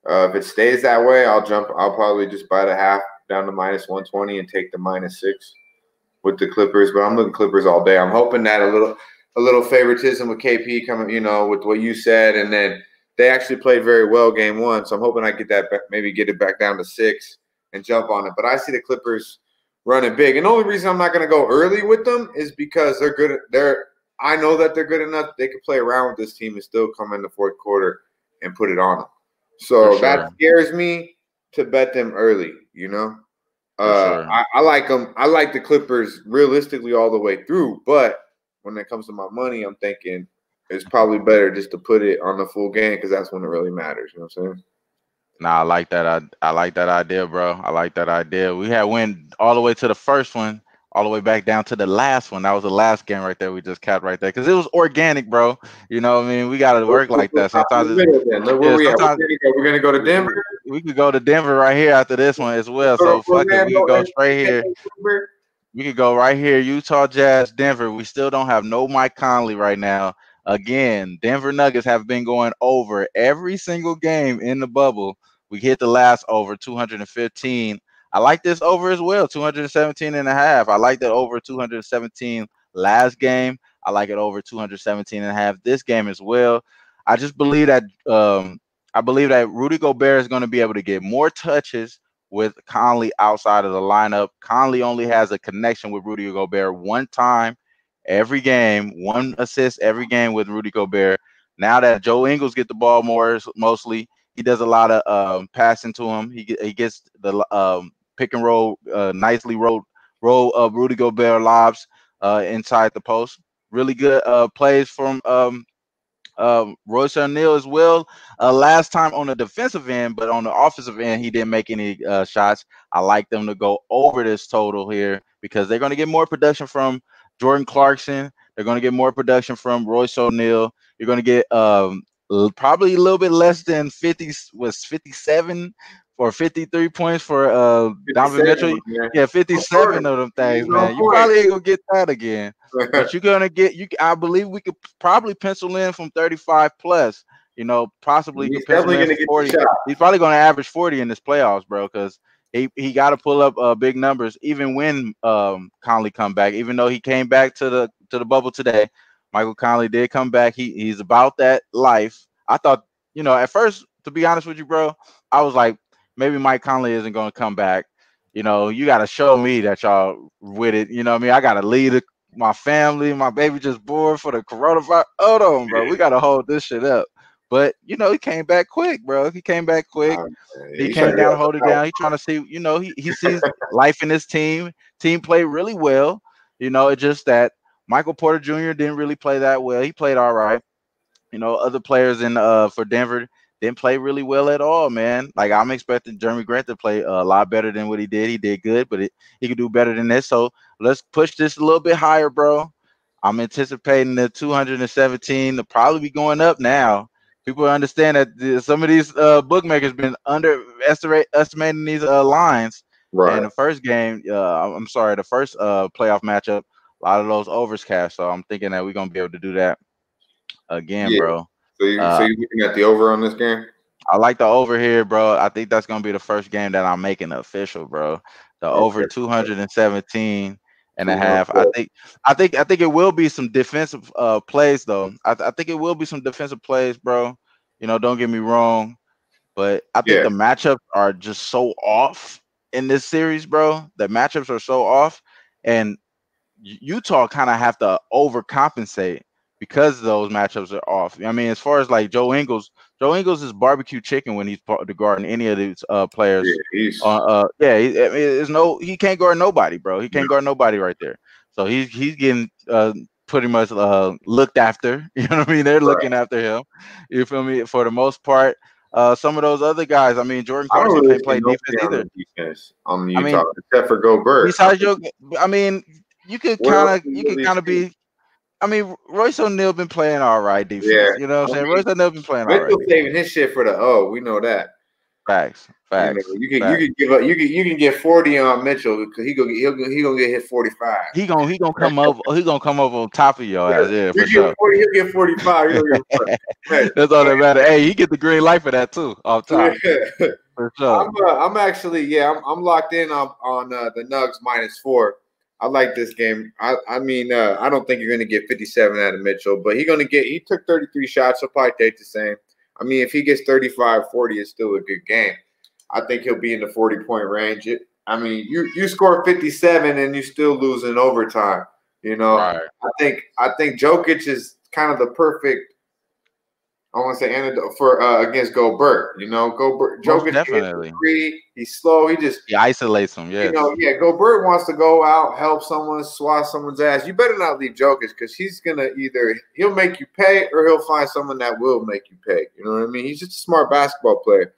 If it stays that way, I'll probably just buy the half down to -120 and take the -6 with the Clippers. But I'm looking Clippers all day. I'm hoping that a little favoritism with KP coming, you know, with what you said, and then they actually played very well game one. So I'm hoping I get that maybe get it back down to 6 and jump on it. But I see the Clippers running big. And the only reason I'm not going to go early with them is because they're good. I know that they're good enough. They can play around with this team and still come in the fourth quarter and put it on them. So that scares me to bet them early, you know. I like them. I like the Clippers realistically all the way through. But when it comes to my money, I'm thinking it's probably better just to put it on the full game because that's when it really matters. You know what I'm saying? Nah, I like that. I like that idea, bro. I like that idea. We had went all the way to the first one, all the way back down to the last one. That was the last game right there. We just capped right there because it was organic, bro. You know what I mean? We got to work like that. Sometimes we're gonna go to Denver. We could go to Denver right here after this one as well. So fuck it, we could go straight here. We could go right here. Utah Jazz, Denver. We still don't have no Mike Conley right now. Again, Denver Nuggets have been going over every single game in the bubble. We hit the last over 215. I like this over as well, 217.5. I like that over 217 last game. I like it over 217.5 this game as well. I just believe that Rudy Gobert is going to be able to get more touches with Conley outside of the lineup. Conley only has a connection with Rudy Gobert one time every game, one assist every game with Rudy Gobert. Now that Joe Ingles get the ball mostly, he does a lot of passing to him. He gets the pick and roll, nicely roll of Rudy Gobert lobs inside the post. Really good plays from Royce O'Neal as well. Last time on the defensive end, but on the offensive end, he didn't make any shots. I like them to go over this total here because they're going to get more production from Jordan Clarkson. They're going to get more production from Royce O'Neal. You're going to get probably a little bit less than 57 or 53 points for Donovan Mitchell. Yeah, 57 of them things, man. You probably ain't going to get that again. But you're gonna get I believe we could probably pencil in from 35 plus. You know, possibly he's definitely gonna get 40. He's probably gonna average 40 in this playoffs, bro, because he got to pull up big numbers even when Conley come back. Even though he came back to the bubble today, Michael Conley did come back. He's about that life. I thought, you know, at first, to be honest with you, bro, I was like, maybe Mike Conley isn't gonna come back. You know, you got to show me that y'all with it. You know what I mean? I got to lead my family, my baby just born for the coronavirus. Hold on, bro. We got to hold this shit up. But, you know, he came back quick, bro. He came back quick. He came down, hold it down. He trying to see, you know, he sees life in his team. Team played really well. You know, it's just that Michael Porter Jr. didn't really play that well. He played all right. You know, other players for Denver didn't play really well at all, man. Like, I'm expecting Jeremy Grant to play a lot better than what he did. He did good, but he could do better than this. So let's push this a little bit higher, bro. I'm anticipating the 217 to probably be going up now. People understand that some of these bookmakers been estimating these lines. Right. And the first game, the first playoff matchup, a lot of those overs cash. So I'm thinking that we're going to be able to do that again, bro. So you're looking at the over on this game? I like the over here, bro. I think that's gonna be the first game that I'm making official, bro. The over Okay. 217 and a half. 200. I think it will be some defensive plays though. I think it will be some defensive plays, bro. You know, don't get me wrong, but I think Yeah. the matchups are just so off in this series, bro. The matchups are so off, and Utah kind of have to overcompensate because those matchups are off. I mean, as far as like Joe Ingles is barbecue chicken when he's guarding any of these Yeah. players. He's I mean, he can't guard nobody, bro. He can't guard nobody right there. So he's getting pretty much looked after. You know what I mean? They're right. looking after him. You feel me? For the most part. Some of those other guys, I mean, Jordan I don't Clarkson really can't see play defense nobody on either. the defense on I Utah mean, except for Gobert. besides I mean, What else do you you could really kind of see? be. I mean, Royce O'Neal been playing all right Yeah. defense. You know what I I'm saying? mean, Royce O'Neal been playing all right Mitchell defense. saving his shit for the O. We know that. Facts, You know, facts, you facts. can give up. You can get 40 on Mitchell because he gonna get hit 45. He gonna come up. He gonna come up on top of your ass. Yeah, for You get sure. 40, he'll get 45. You don't give a fuck. That's all that matter. Hey, he get the green light for that too. Off top, Yeah. for sure. I'm actually I'm locked in on the Nugs -4. I like this game. I mean I don't think you're gonna get 57 out of Mitchell, but he took 33 shots. He'll probably take the same. I mean if he gets 35, 40, it's still a good game. I think he'll be in the 40-point range. I mean you score 57 and you still lose in overtime. You know Right. I think Jokic is kind of the perfect. I want to say antidote for against Gobert. You know, Gobert, Most Jokic hits the definitely. three. He's slow. He just, He isolates him. you Yes. know, yeah. Gobert wants to go out, help someone, swat someone's ass. You better not leave Jokic because he's gonna he'll make you pay or he'll find someone that will make you pay. You know what I mean? He's just a smart basketball player.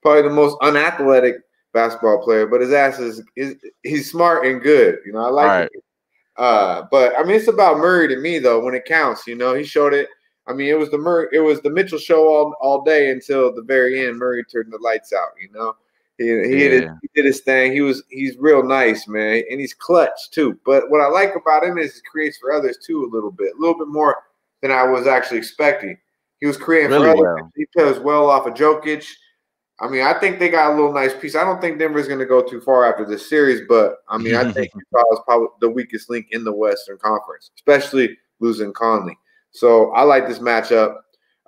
Probably the most unathletic basketball player, but his ass is he's smart and good. You know, I like Right. it. But I mean, it's about Murray to me though. When it counts, you know, he showed it. I mean, it was the Mitchell show all day until the very end. Murray turned the lights out. You know, he did his thing. He's real nice, man, and he's clutch too. But what I like about him is he creates for others too a little bit more than I was actually expecting. He was creating Really for others. well. He plays well off of Jokic. I mean, I think they got a little nice piece. I don't think Denver's going to go too far after this series, but I mean, I think Utah is probably the weakest link in the Western Conference, especially losing Conley. So I like this matchup.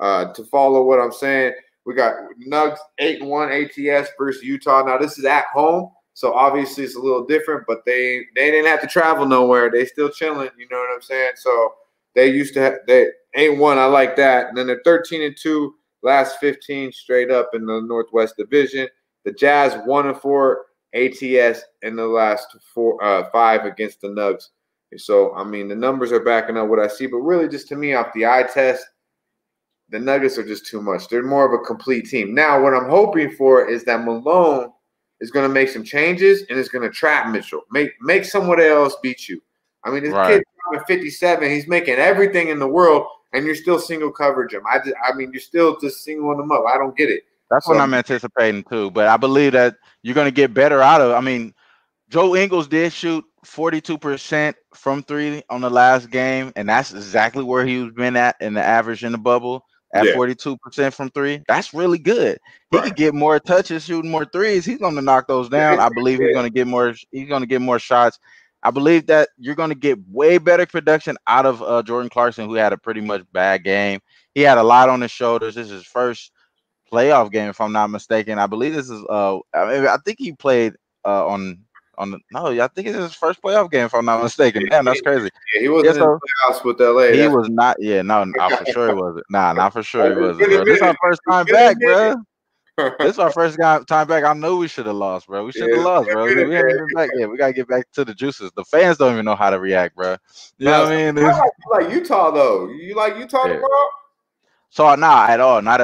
To follow what I'm saying, we got Nugs 8-1 ATS versus Utah. Now this is at home, so obviously it's a little different. But they didn't have to travel nowhere. They still chilling. You know what I'm saying? So they used to have they 8-1. I like that. And then they're 13-2. Last 15 straight up in the Northwest Division. The Jazz 1-4 ATS in the last 5 against the Nugs. So, I mean, the numbers are backing up what I see, but really just to me off the eye test, the Nuggets are just too much. They're more of a complete team. Now, what I'm hoping for is that Malone is going to make some changes and is going to trap Mitchell. Make someone else beat you. I mean, this kid's 57. He's making everything in the world, and you're still single coverage him. I mean, you're still just singling him up. I don't get it. That's what I'm anticipating too. But I believe that you're going to get better out of it. I mean, Joe Ingles did shoot 42% from three on the last game, and that's exactly where he's been at in the average in the bubble at 42% from three. That's really good. He could get more touches, shooting more threes. He's going to knock those down. I believe he's going to get more. He's going to get more shots. I believe that you're going to get way better production out of Jordan Clarkson, who had a pretty much bad game. He had a lot on his shoulders. This is his first playoff game, if I'm not mistaken. I believe this is. I think he played on the. No, I think it's his first playoff game, if I'm not mistaken. Man, that's crazy. Yeah, he wasn't in the playoffs with LA. He was not. Yeah, no, for sure he wasn't. Nah, not for sure he wasn't. Bro. This is our first time back, bro. This is our first time back. I know we should have lost, bro. We should have lost, bro. We haven't been back yet. We gotta get back to the juices. The fans don't even know how to react, bro. You know what I mean? I like Utah though. You like Utah tomorrow? So not at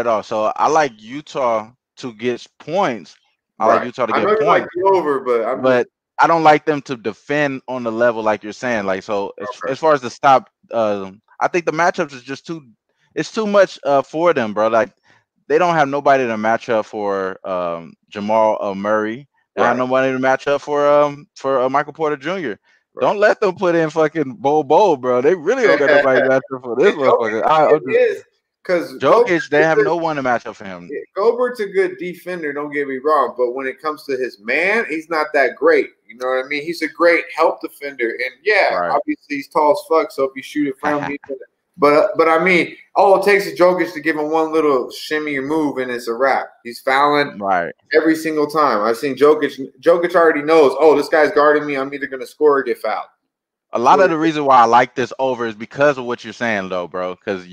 all. So I like Utah to get points. I like Utah to get points. Like the over, but I don't like them to defend on the level like you're saying. Like so, as far as the stop, I think the matchups is just too. It's too much for them, bro. Like they don't have nobody to match up for Jamal Murray. They have nobody to match up for Michael Porter Jr. Don't let them put in fucking Bol, bro. They really don't got nobody to match up for this motherfucker. because Jokic, they have no one to match up for him. Gobert's a good defender, don't get me wrong, but when it comes to his man, he's not that great. You know what I mean? He's a great help defender, and obviously he's tall as fuck. So if you shoot it from me, but I mean, all it takes is Jokic to give him one little shimmy or move, and it's a wrap. He's fouling every single time. I've seen Jokic. Jokic already knows. Oh, this guy's guarding me. I'm either gonna score or get fouled. A lot of the reason why I like this over is because of what you're saying, though, bro. Because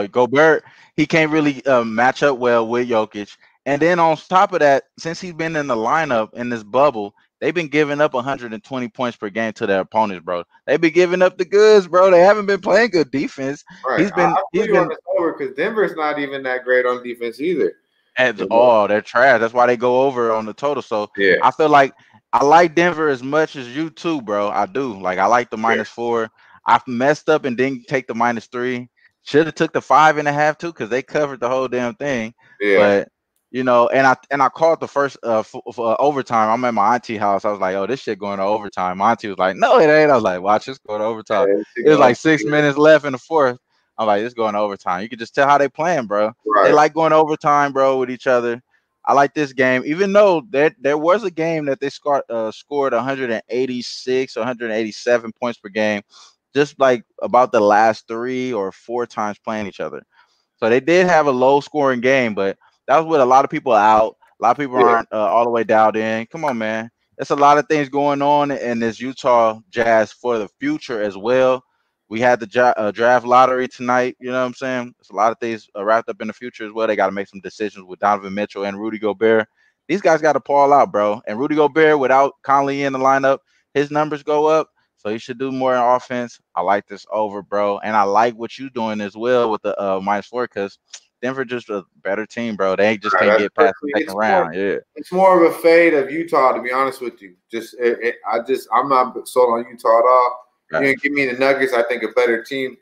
Gobert, he can't really match up well with Jokic. And then on top of that, since he's been in the lineup in this bubble, they've been giving up 120 points per game to their opponents, bro. They've been giving up the goods, bro. They haven't been playing good defense. Right. He's been over because Denver's not even that great on defense either. They're trash. That's why they go over on the total. So I feel like I like Denver as much as you too, bro. I do. Like I like the -4. I messed up and didn't take the -3. Should have took the 5.5 too, because they covered the whole damn thing. Yeah. But you know, and I called the first for overtime. I'm at my auntie house. I was like, "Oh, this shit going to overtime." My auntie was like, "No, it ain't." I was like, "Watch this go to overtime." Yeah, it was like 6 minutes left in the fourth. I'm like, "This going to overtime." You can just tell how they playing, bro. Right. They like going to overtime, bro, with each other. I like this game, even though there was a game that they scored 186 or 187 points per game, just like about the last 3 or 4 times playing each other. So they did have a low scoring game, but that was with a lot of people out. A lot of people aren't all the way dialed in. Come on, man. There's a lot of things going on in this Utah Jazz for the future as well. We had the draft lottery tonight. You know what I'm saying? There's a lot of things wrapped up in the future as well. They got to make some decisions with Donovan Mitchell and Rudy Gobert. These guys got to ball out, bro. And Rudy Gobert, without Conley in the lineup, his numbers go up. So he should do more in offense. I like this over, bro. And I like what you're doing as well with the -4 because Denver just a better team, bro. They just can't get past the second round. It's more of a fade of Utah, to be honest with you. I'm not sold on Utah at all. Right. You know, give me the Nuggets. I think a better team,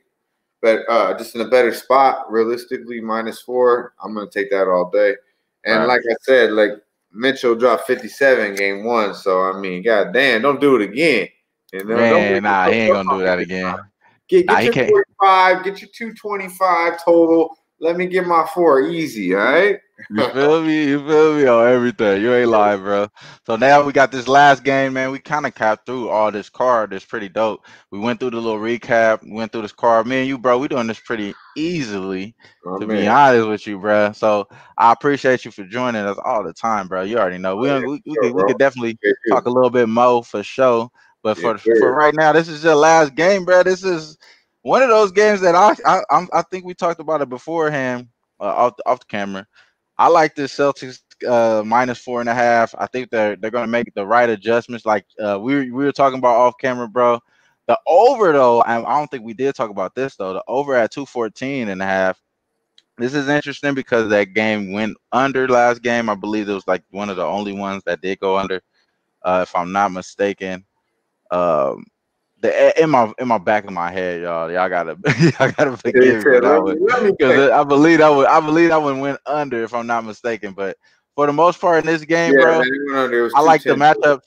but just in a better spot. Realistically, -4. I'm gonna take that all day. And like I said, like Mitchell dropped 57 game 1. So I mean, goddamn, don't do it again. You know, he ain't gonna do that again. Get your 45, get your 225 total. Let me get my 4 easy, all right? You feel me? You feel me on everything. You ain't lying, bro. So now we got this last game, man. We kind of capped through all this card. It's pretty dope. We went through the little recap. We went through this card. Me and you, bro, we doing this pretty easily, be honest with you, bro. So I appreciate you for joining us all the time, bro. You already know. We could definitely talk a little bit more for sure. But for right now, this is your last game, bro. This is one of those games that I think we talked about it beforehand off the camera. I like this Celtics -4.5. I think they're gonna make the right adjustments. Like we were talking about off camera, bro. The over though, I don't think we did talk about this though. The over at 214.5. This is interesting because that game went under last game. I believe it was like one of the only ones that did go under, if I'm not mistaken. In my back of my head, y'all gotta forgive me because I believe that one went under if I'm not mistaken. But for the most part in this game, bro, I like the matchup.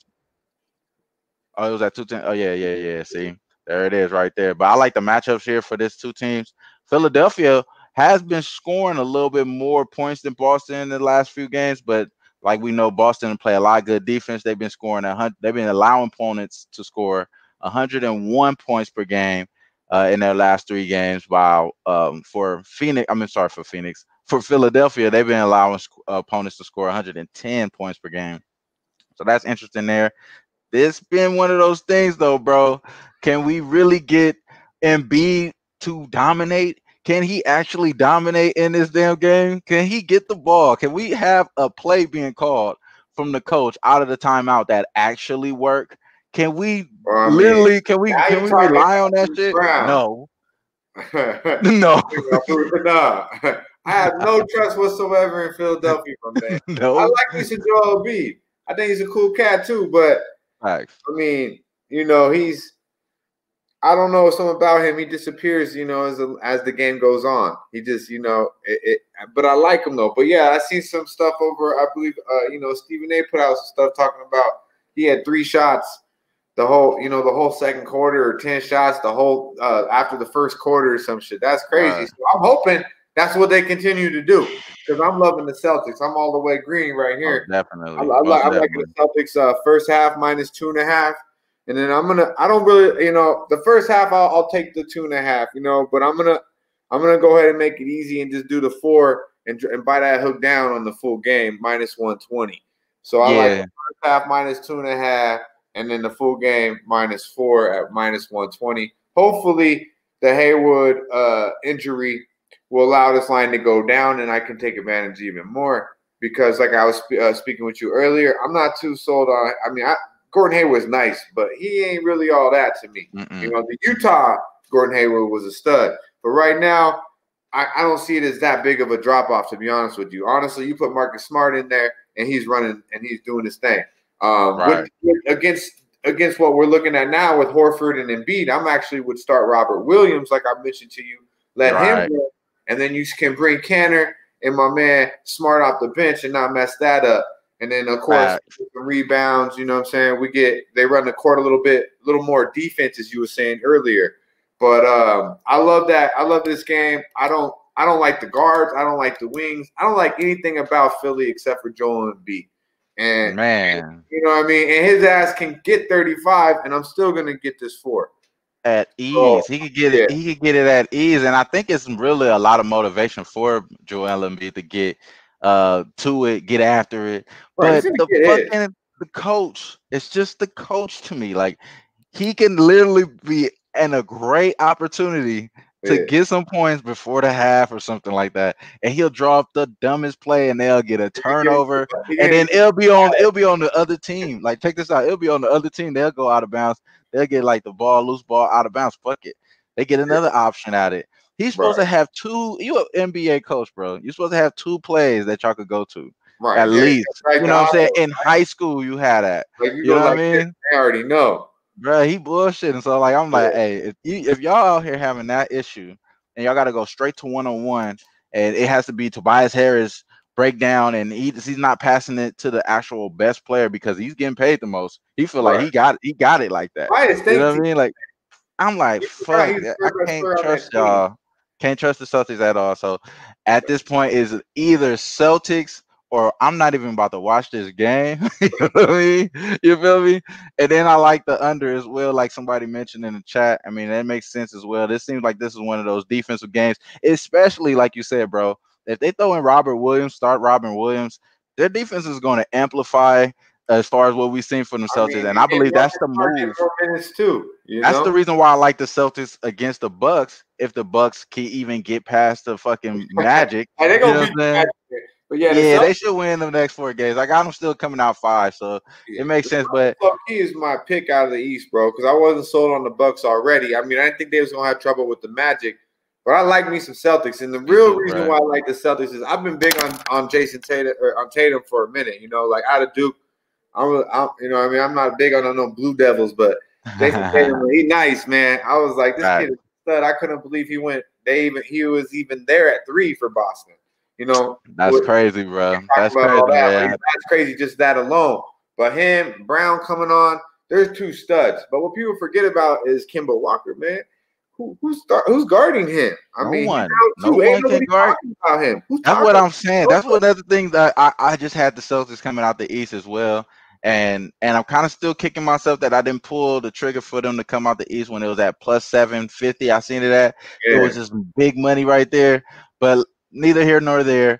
Oh, it was at 210. Oh yeah. See, there it is right there. But I like the matchups here for these two teams. Philadelphia has been scoring a little bit more points than Boston in the last few games, but like we know, Boston play a lot of good defense. They've been scoring they've been allowing opponents to score 101 points per game in their last 3 games. While for Philadelphia, they've been allowing opponents to score 110 points per game. So that's interesting there. This been one of those things, though, bro. Can we really get Embiid to dominate? Can he actually dominate in this damn game? Can he get the ball? Can we have a play being called from the coach out of the timeout that actually work? Can we can we rely on that shit? No. No. I have no trust whatsoever in Philadelphia from that. No. I like Mr. Joel Embiid. I think he's a cool cat too, but I mean, you know, I don't know, something about him. He disappears, you know, as the game goes on. He just, you know, but I like him though. But yeah, I see some stuff over. I believe, you know, Stephen A. put out some stuff talking about he had 3 shots the whole second quarter, or 10 shots the whole after the first quarter or some shit. That's crazy. Right. So I'm hoping That's what they continue to do. Because I'm loving the Celtics. I'm all the way green right Most here. definitely. I'm Most liking the definitely. Celtics first half -2.5. And then I don't really, the first half I'll take the 2.5, but I'm gonna go ahead and make it easy and just do the 4 and buy that hook down on the full game -120. So I like the Yeah. first half -2.5, and then the full game -4 at -120. Hopefully the Haywood injury will allow this line to go down, and I can take advantage even more. Because, like I was speaking with you earlier, I'm not too sold on. I mean, Gordon Hayward's nice, but he ain't really all that to me. The Utah Gordon Hayward was a stud, but right now, I don't see it as that big of a drop off. To be honest with you, honestly, you put Marcus Smart in there, and he's running and he's doing his thing. Right. Against what we're looking at now with Horford and Embiid, I'm actually would start Robert Williams, like I mentioned to you, let him go, and then you can bring Canner and my man Smart off the bench and not mess that up. And then, of course, some rebounds, you know what I'm saying? They run the court a little more defense, as you were saying earlier. But I love that. I love this game. I don't like the guards. I don't like the wings. I don't like anything about Philly except for Joel Embiid. And Man, you know what I mean? And his ass can get 35, and I'm still gonna get this 4. At ease. He could get it. Yeah. He could get it at ease. And I think it's really a lot of motivation for Joel Embiid to get to it, get after it. Right, But the coach, it's just the coach to me. Like, he can literally be in a great opportunity to get some points before the half or something like that, and he'll draw up the dumbest play, and they'll get a turnover, and then it'll be on the other team. Like, check this out, it'll be on the other team. They'll go out of bounds. They'll get like the loose ball out of bounds. Fuck it, they get another option at it. He's supposed to have two. You an NBA coach, bro. You're supposed to have 2 plays that y'all could go to. Right. At least, you know what I'm saying? In high school, you had that. Like, you know what I mean? I already know. Bro, he bullshitting. So, like, I'm like, hey, if y'all out here having that issue and y'all got to go straight to 1-on-1, and it has to be Tobias Harris breakdown, and he's not passing it to the actual best player because he's getting paid the most. He feel like he got it like that. You know what I mean? Like, I'm like, fuck, I can't trust y'all. Can't trust the Celtics at all. So at this point, is either Celtics or I'm not even about to watch this game. You know what I mean? You feel me? And then I like the under as well, like somebody mentioned in the chat. I mean, that makes sense as well. This seems like this is one of those defensive games, especially like you said, bro. If they throw in Robert Williams, start Robert Williams, their defense is going to amplify as far as what we've seen from the Celtics. And I believe that's the move. Too, that's the reason why I like the Celtics against the Bucks. If the Bucks can even get past the fucking Magic, they're gonna be Magic. But they should win the next 4 games. I got them still coming out 5, so it makes sense. But he is my pick out of the East, bro, because I wasn't sold on the Bucks already. I mean, I didn't think they was gonna have trouble with the Magic, but I like me some Celtics. And the real reason why I like the Celtics is I've been big on Jason Tatum or on Tatum for a minute. Like out of Duke, I'm not big on no Blue Devils, but Jason Tatum, he nice, man. I was like, this kid is a stud. I couldn't believe he went. He was even there at 3 for Boston. That's crazy, bro. That's crazy, man. That's crazy, just that alone. But him, Brown coming on, there's 2 studs. But what people forget about is Kemba Walker, man. Who's guarding him? No one can guard him. That's what I'm saying. That's one other thing that I just had the Celtics coming out the East as well. And I'm kind of still kicking myself that I didn't pull the trigger for them to come out the East when it was at plus 750. I seen it at. It was just big money right there. But neither here nor there.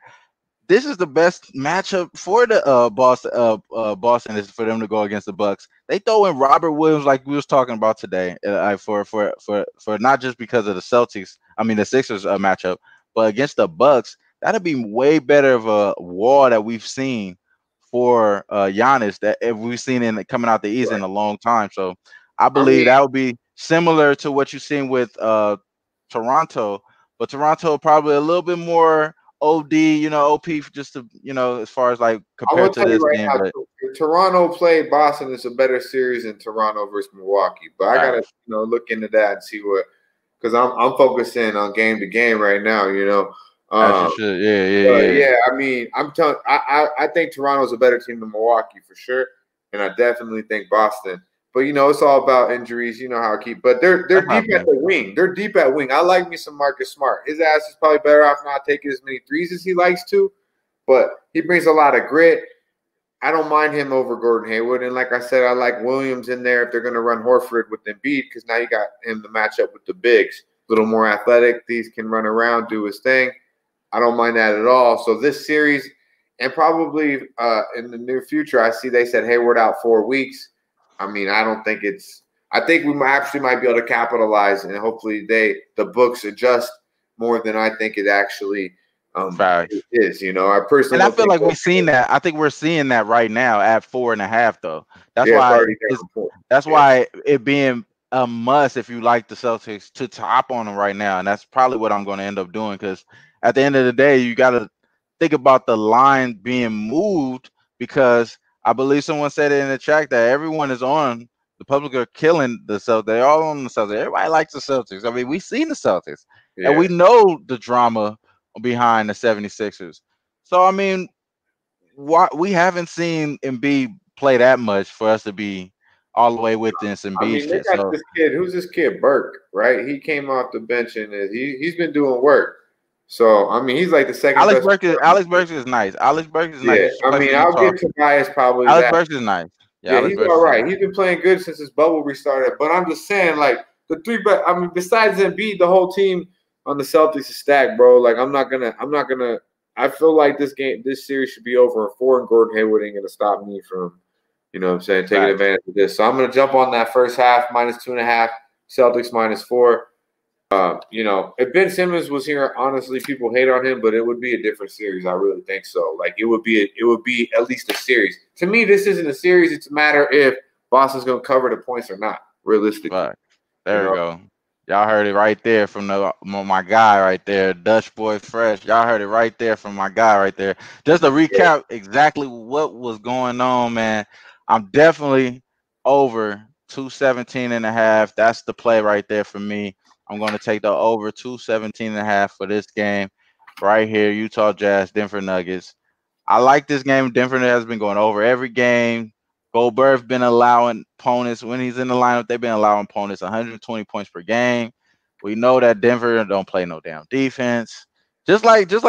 This is the best matchup for the Boston is for them to go against the Bucks. They throw in Robert Williams like we was talking about today for not just because of the Celtics. I mean the Sixers matchup, but against the Bucks, that'd be way better of a wall that we've seen for Giannis that if we've seen in coming out the East in a long time. So I believe that would be similar to what you've seen with Toronto, but Toronto probably a little bit more OD, OP just to, as far as like compared to this game. But if Toronto played Boston, it's a better series than Toronto versus Milwaukee. But I gotta, look into that and see what, because I'm focusing on game to game right now. As you should. Yeah. I mean, I'm telling. I think Toronto's a better team than Milwaukee for sure, and I definitely think Boston But it's all about injuries. You know how it keep. But they're deep at the wing. They're deep at wing. I like me some Marcus Smart. His ass is probably better off not taking as many threes as he likes to, but he brings a lot of grit. I don't mind him over Gordon Hayward. And like I said, I like Williams in there if they're going to run Horford with Embiid, because now you got him to match up with the bigs. A little more athletic. These can run around, do his thing. I don't mind that at all. So this series, and probably in the near future, I see they said Hayward out 4 weeks. I mean, I don't think it's – I think we might be able to capitalize, and hopefully the books adjust more than I think it actually – it is, I personally, and I feel like we've seen that. I think we're seeing that right now at 4.5, though. That's why it being a must if you like the Celtics to top on them right now, and that's probably what I'm going to end up doing, because at the end of the day, you got to think about the line being moved, because I believe someone said it in the chat that everyone is on. The public are killing the Celtics. They're all on the Celtics. Everybody likes the Celtics. I mean, we've seen the Celtics, and we know the drama behind the 76ers. So, I mean, we haven't seen Embiid play that much for us to be all the way with this Embiid. I mean, they got this kid. Who's this kid? Burke, right? He came off the bench, and he's been doing work. So, I mean, he's like the second Alex best. Alex Burke is nice. Alex Burke is nice. I mean, I'll get Tobias probably. Alex Burke is nice. Yeah, he's all right. He's been playing good since his bubble restarted. But I'm just saying, like, the three, but I mean, besides Embiid, the whole team on the Celtics is stacked, bro. Like, I'm not gonna. I feel like this series should be over in 4, and Gordon Hayward ain't gonna stop me from, taking advantage of this. So I'm gonna jump on that first half -2.5, Celtics -4. If Ben Simmons was here, honestly, people hate on him, but it would be a different series. I really think so. Like, it would be at least a series. To me, this isn't a series. It's a matter if Boston's gonna cover the points or not, realistically. Right. There we go. Y'all heard it right there from my guy right there, Dutch Boy Fresh. Y'all heard it right there from my guy right there. Just to recap exactly what was going on, man. I'm definitely over 217.5. That's the play right there for me. I'm going to take the over 217.5 for this game right here. Utah Jazz, Denver Nuggets. I like this game. Denver has been going over every game. Goldberg's been allowing opponents, when he's in the lineup, they've been allowing opponents 120 points per game. We know that Denver don't play no damn defense. Just like as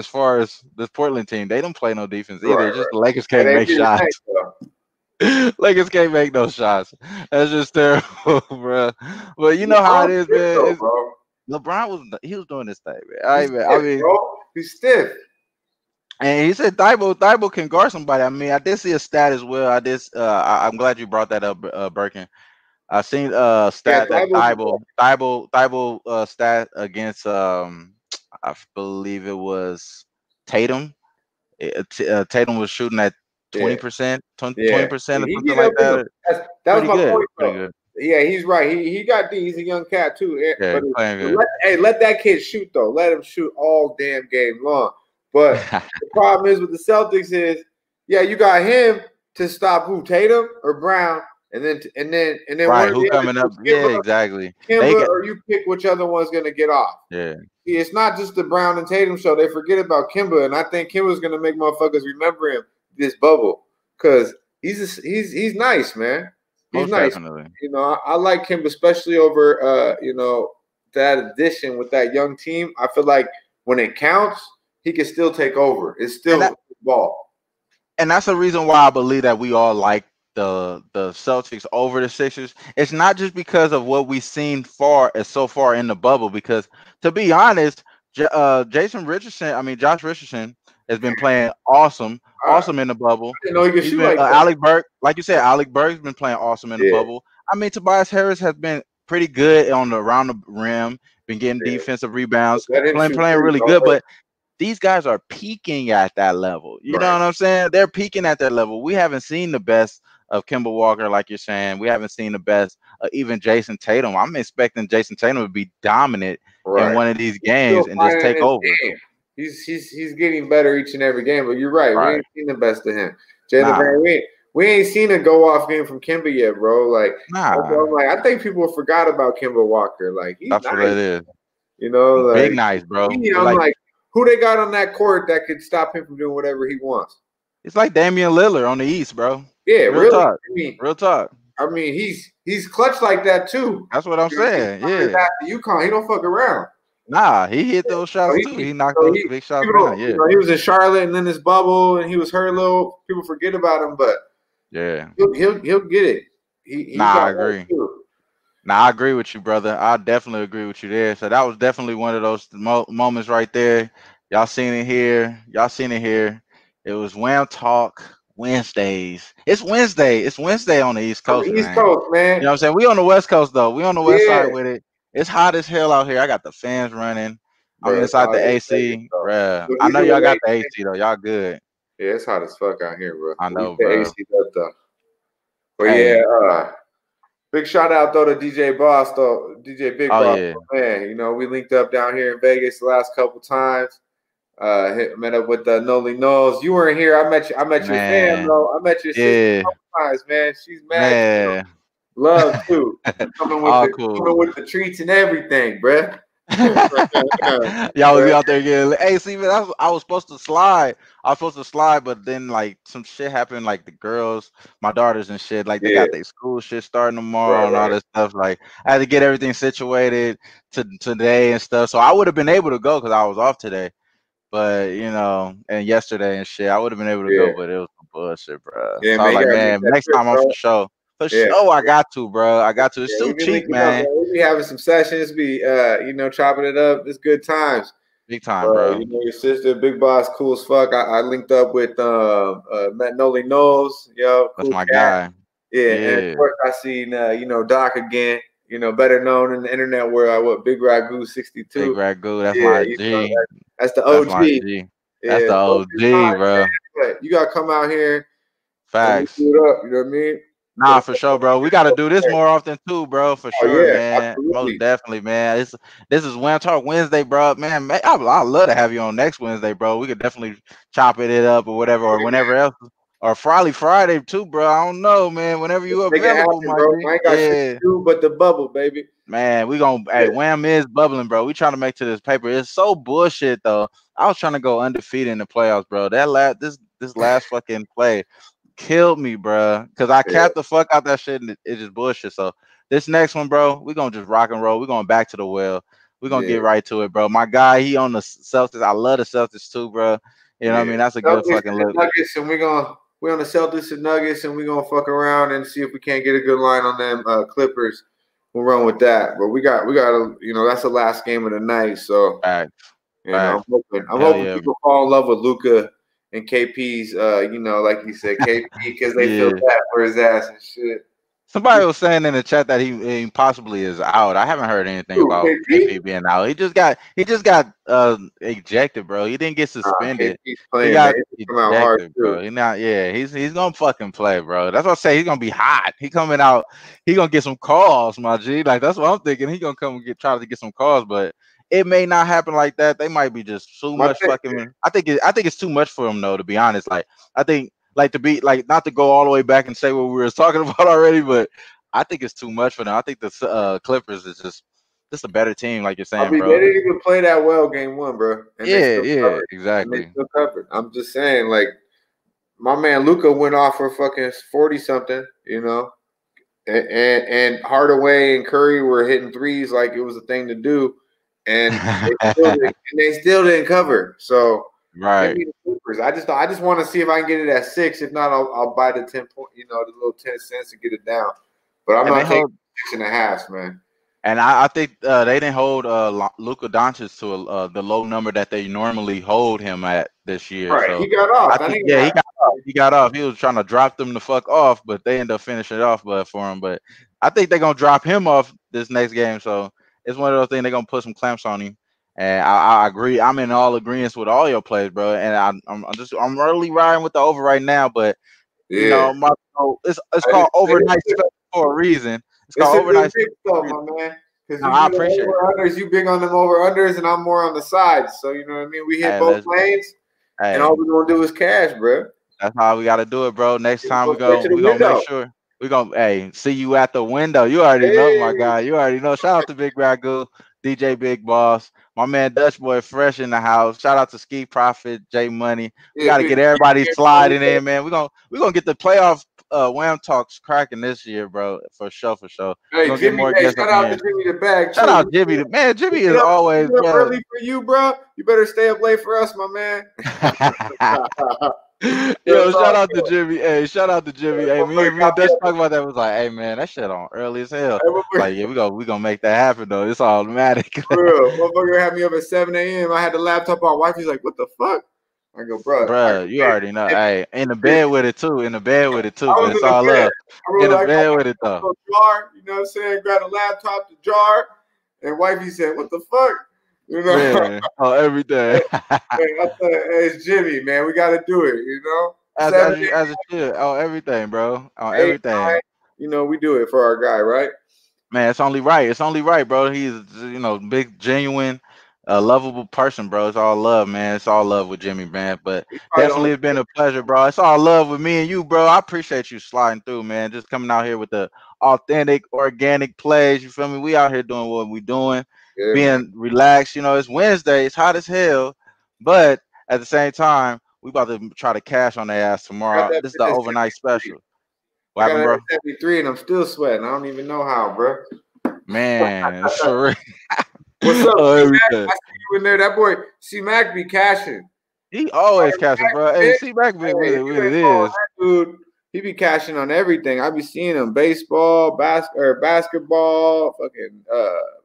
far as this Portland team, they don't play no defense either. Right, just the Lakers can't make shots. Lakers can't make no shots. That's just terrible, bro. But you know how it is, man. LeBron was doing this thing, man. I mean, he's stiff. And he said Thibault can guard somebody. I mean, I did see a stat as well. I'm glad you brought that up, Birkin. I seen stat that Thibault stat against I believe it was Tatum. Tatum was shooting at 20%, 20% or something like that. That was my point, though. Yeah, he's right. He got D. He's a young cat too. Yeah, but let that kid shoot though. Let him shoot all damn game long. But the problem is with the Celtics is, you got him to stop who, Tatum or Brown, and then right, who coming up? Yeah, exactly. Kimba, or you pick which other one's gonna get off. Yeah. See, it's not just the Brown and Tatum show. They forget about Kimba, and I think Kimba's gonna make motherfuckers remember him this bubble, because he's nice, man. He's Most nice. Definitely. I like Kimba, especially over that addition with that young team. I feel like when it counts, he can still take over. It's still ball. And that's the reason why I believe that we all like the Celtics over the Sixers. It's not just because of what we've seen so far in the bubble, because to be honest, Josh Richardson has been playing awesome in the bubble. I didn't know he could shoot like that. Alec Burke, like you said, Alec Burke's been playing awesome in the bubble. I mean, Tobias Harris has been pretty good around the rim, been getting defensive rebounds, playing really good, but these guys are peaking at that level. You know what I'm saying? They're peaking at that level. We haven't seen the best of Kemba Walker, like you're saying. We haven't seen the best of even Jason Tatum. I'm expecting Jason Tatum to be dominant in one of these games and just take over. He's getting better each and every game, but you're right. We ain't seen the best of him. Jalen, we ain't seen a go-off game from Kemba yet, bro. Like, I think people forgot about Kemba Walker. Like, that's nice. What it is. Like, big nice, bro. I'm like, who they got on that court that could stop him from doing whatever he wants? It's like Damian Lillard on the East, bro. Yeah, Real really. talk. Real talk. I mean, he's clutch like that too. That's what I'm saying. Yeah. After UConn, he don't fuck around. Nah, he hit those shots too. He knocked those big shots down. Yeah. He was in Charlotte and then this bubble, and he was hurt a little. People forget about him, but yeah, he'll get it. I agree. Nah, I agree with you, brother. I definitely agree with you there. So that was definitely one of those moments right there. Y'all seen it here. Y'all seen it here. It was Wham Talk Wednesdays. It's Wednesday. It's Wednesday on the East Coast, East Coast, man. You know what I'm saying? We on the West Coast though. We on the West side with it. It's hot as hell out here. I got the fans running. I'm inside the AC, bruh. I know y'all got the AC though. Y'all good. Yeah, it's hot as fuck out here, bro. I know, bro. AC though. But yeah, big shout out though to DJ Boss though, DJ Big Boss, man. You know, we linked up down here in Vegas the last couple times. Met up with Noli Knowles. You weren't here. I met your fam though. I met your sister a couple times, man. She's mad. Love too. Coming with the treats and everything, bruh. Y'all was out there getting. Hey, see, man, I was supposed to slide. But then like some shit happened. Like the girls, my daughters and shit. Like they got their school shit starting tomorrow and all this stuff. Like I had to get everything situated today and stuff. So I would have been able to go because I was off today. But you know, and yesterday and shit, I would have been able to go, but it was some bullshit, bro. Yeah, so I was like, man, next time I'm for sure. For sure, I got to, bro. I got to. It's too cheap, man. We be having some sessions, you know, chopping it up. It's good times. Big time, bro. You know, your sister, Big Boss, cool as fuck. I linked up with Matt Noli Knowles, yo. That's my guy. Yeah, and of course I seen you know, Doc again. You know, better known in the internet world, Big Ragu 62. Big Ragu, that's my G. That's the OG. That's the OG, bro. You gotta come out here. Facts. Do it up, you know what I mean? Nah, for sure, bro. We got to do this more often too, bro. For sure, man. Absolutely. Most definitely, man. This is Wham Talk Wednesday, bro. Man, I'd love to have you on next Wednesday, bro. We could definitely chop it up or whatever, or whenever else. Or Friday too, bro. I don't know, man. Whenever you available, my bro. I ain't got shit to do but the bubble, baby. Man, we gonna hey, Wham is bubbling, bro. We trying to make to this paper. It's so bullshit though. I was trying to go undefeated in the playoffs, bro. That this last fucking play killed me, bro. Cause I capped the fuck out that shit and it's just bullshit. So this next one, bro, we gonna just rock and roll. We going back to the well. We gonna get right to it, bro. My guy, he on the Celtics. I love the Celtics too, bro. You know what I mean? That's a good fucking look. Nuggets, and we're on the Celtics and Nuggets, and we're gonna fuck around and see if we can't get a good line on them Clippers. We'll run with that. But we got to, you know, that's the last game of the night. So you know, I'm hoping people fall in love with Luka and KP's, you know, like you said, KP, because they feel bad for his ass and shit. Somebody was saying in the chat that he possibly is out. I haven't heard anything about KP being out. He just got ejected, bro. He didn't get suspended. He got ejected, bro. He's gonna fucking play, bro. That's what I say. He's gonna be hot. He coming out. He gonna get some calls, my G. Like that's what I'm thinking. He gonna come and try to get some calls, but it may not happen like that. They might be just too much fucking. I think it's too much for him though. To be honest, like I think. Like to be like not to go all the way back and say what we were talking about already, but I think it's too much for them. I think the Clippers is just a better team, like you're saying, bro. They didn't even play that well game one, bro. And exactly. They still covered. I'm just saying, like my man Luka went off for fucking 40 something, you know, and Hardaway and Curry were hitting threes like it was a thing to do, and they still didn't cover. So. Right. I just want to see if I can get it at 6. If not, I'll buy the 10 point, you know, the little 10 cents to get it down. But I'm not taking 6.5, man. And I think they didn't hold Luka Doncic to the low number that they normally hold him at this year. Right, so he got off. He got off. He was trying to drop them the fuck off, but they ended up finishing it off for him. But I think they're gonna drop him off this next game. So it's one of those things they're gonna put some clamps on him. And I agree. I'm in all agreements with all your plays, bro. And I'm really riding with the over right now. But you know, it's called overnight for a reason. It's called overnight stuff, my man. Because I appreciate it. You big on them over unders, and I'm more on the sides. So you know what I mean. We hit both lanes, and all we're gonna do is cash, bro. That's how we gotta do it, bro. Next time we're gonna make sure we're gonna see you at the window. You already know, my guy. You already know. Shout out to Big Ragu, DJ Big Boss. My man Dutch Boy Fresh in the house. Shout out to Ski Profit, J Money. We Yeah, got to get everybody sliding in, man. We're gonna get the playoff Wham talks cracking this year, bro. For sure, for sure. We're Hey, gonna get Jimmy, more hey, guests up shout in out to here. Jimmy the Bag, Shout too. out Jimmy. Man, Jimmy is Get up always early for you, bro. You better stay up late for us, my man. Yo, shout out to Jimmy. Hey, shout out to Jimmy. Hey, me and Dutch talk about that. Was like, hey man, that shit on early as hell. Like, yeah, we gonna make that happen though. It's automatic. Bro, motherfucker had me up at 7 a.m. I had the laptop on. Wifey's like, what the fuck? I go, bro. Bruh, you already know. Hey, in the bed with it too. In the bed with it too. I But was it's in the all bed. love. In the bed with it though. Jar, you know what I'm saying? Grab a laptop, the jar, and wifey said, what the fuck? You know? Man, oh, everything. I said, hey, it's Jimmy, man. We got to do it, you know? as it should. Oh, everything, bro. On 8, everything. 9, you know, we do it for our guy, right? Man, it's only right. It's only right, bro. He's big, genuine, lovable person, bro. It's all love, man. It's all love with Jimmy, man. But definitely it's been a pleasure, bro. It's all love with me and you, bro. I appreciate you sliding through, man. Just coming out here with the authentic, organic plays. You feel me? We out here doing what we doing, being relaxed. You know, it's Wednesday. It's hot as hell, but at the same time, we about to try to cash on their ass tomorrow. This is the overnight special. What happened, bro? 73 and I'm still sweating. I don't even know how, bro. Man, it's for real. What's up, C-Mac? I see you in there. That boy C-Mac be cashing. He always cashing, bro. Hey, C-Mac be with it is. Dude, he be cashing on everything. I be seeing him baseball, basketball, fucking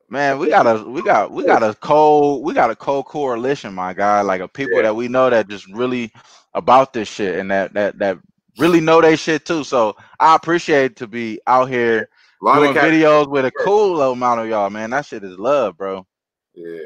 Man, we got a cold coalition, my guy, like a people that we know that just really about this shit and that really know they shit too. So I appreciate to be out here doing videos with a cool amount of y'all, man. That shit is love, bro. Yeah.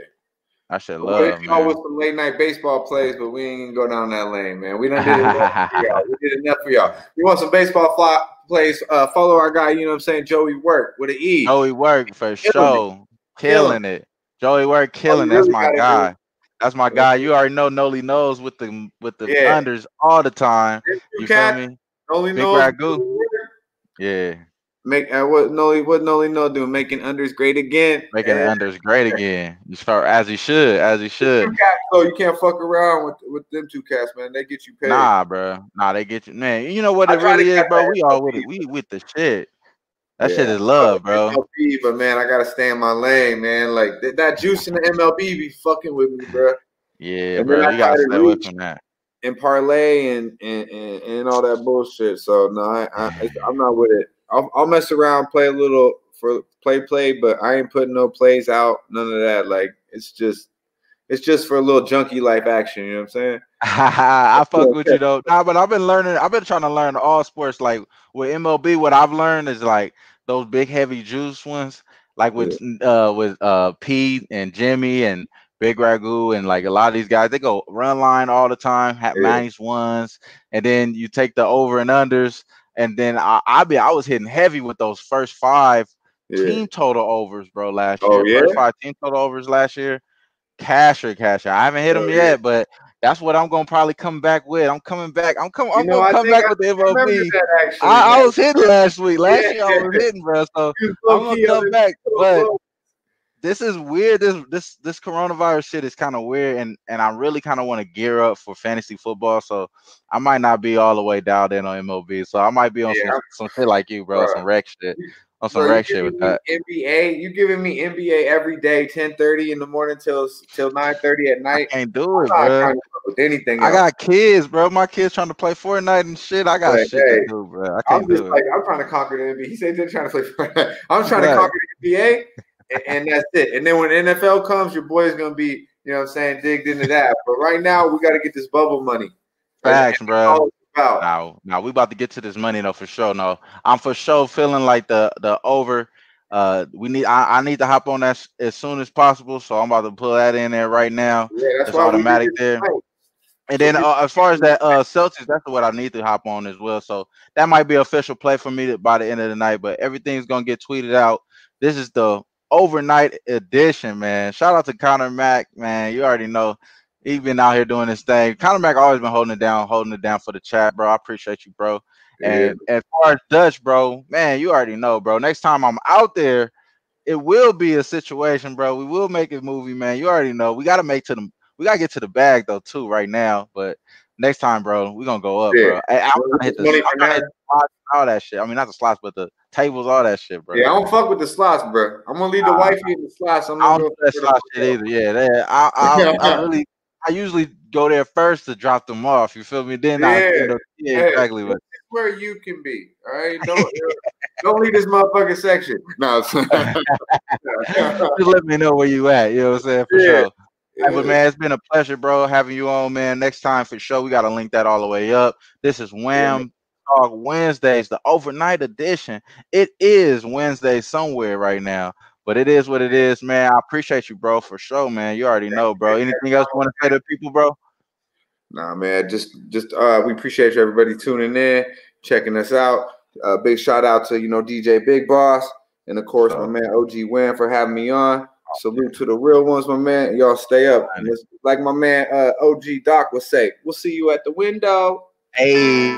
I should love, man. With some late night baseball plays, but we ain't gonna go down that lane, man. We done did enough for y'all. We did enough for y'all. You want some baseball plays? Follow our guy. You know what I'm saying? Joey Work with an E. Joey Work for sure, killing it. Joey Work killing. That's my guy. That's my guy. You already know Noli knows with the unders all the time. You feel me? Noli Big Ragu. Yeah. Make what Noli know do? Making unders great again. Making unders great again. You start as he should. So you can't fuck around with them two cats, man. They get you paid. Nah, bro. Nah, they get you, man. You know what it really is, bro. We all with it. We with the shit. That shit is love, bro. MLB, but man, I gotta stay in my lane, man. Like that juice in the MLB be fucking with me, bro. Yeah, bro. You gotta stay away from that. And parlay and all that bullshit. So no, I'm not with it. I'll mess around, play a little for play, but I ain't putting no plays out. None of that. Like it's just for a little junkie life action. You know what I'm saying? I fuck with you though. Nah, but I've been trying to learn all sports. Like with MLB, what I've learned is like those big heavy juice ones, like with Pete and Jimmy and Big Ragu and like a lot of these guys, they go run line all the time, have nice ones, and then you take the over and unders. And then I was hitting heavy with those first 5 team total overs, bro, last year. First 5 team total overs last year. Casher. I haven't hit them yet, but that's what I'm gonna probably come back with. I'm coming back. I'm gonna come back with the MLB. I was hitting last week. Last year I was hitting, bro. So I'm gonna come back. But this is weird. This coronavirus shit is kind of weird, and I really kind of want to gear up for fantasy football. So I might not be all the way dialed in on MLB. So I might be on some shit like you, bro. Some rec shit. On some rec shit with that. NBA, you giving me NBA every day, 10:30 in the morning till 9:30 at night. I can't do it, bro. With anything I got kids, bro. My kids trying to play Fortnite and shit. I got shit to do, bro. I can't do it. I'm trying to conquer the NBA. He said they're trying to play Fortnite. I'm trying to conquer the NBA. And that's it. And then when the NFL comes, your boy is gonna be, you know what I'm saying, digged into that. But right now, we got to get this bubble money. Facts, bro. Now we about to get to this money though for sure. No, I'm for sure feeling like the over. I need to hop on that as soon as possible. So I'm about to pull that in there right now. Yeah, that's it's automatic there. And then as far as that Celtics, that's what I need to hop on as well. So that might be an official play for me by the end of the night. But everything's gonna get tweeted out. This is the overnight edition, man. Shout out to Connor Mack, man. You already know he's been out here doing this thing. Connor Mack always been holding it down for the chat, bro. I appreciate you, bro. And as far as Dutch, bro, man, you already know, bro. Next time I'm out there, it will be a situation, bro. We will make a movie, man. You already know. We gotta get to the bag though too right now. But next time, bro, we're gonna go up, Yeah. bro. Hey, I'm trying to hit Money for the slots, all that shit. I mean, not the slots, but the tables, all that shit, bro. Yeah, I don't fuck with the slots, bro. I'm gonna leave the wifey in the slots. I'm I gonna don't go do that for slot shit either. Yeah, I usually go there first to drop them off. You feel me? Then I yeah. end up Hey, exactly this what. is where you can be. All right, don't leave this motherfucking section. No, Just let me know where you at. You know what I'm saying? For yeah. sure. Hey, but man, it's been a pleasure, bro, having you on, man. Next time for sure, we gotta link that all the way up. This is Wham Talk Wednesdays, the overnight edition. It is Wednesday somewhere right now, but it is what it is, man. I appreciate you, bro, for sure, man. You already know, bro. Anything else you want to say to people, bro? Nah, man. Just we appreciate you, everybody tuning in, checking us out. Big shout out to DJ Big Boss, and of course my man OG Wham for having me on. Salute to the real ones, my man. Y'all stay up. Like my man OG Doc would say, we'll see you at the window. Hey.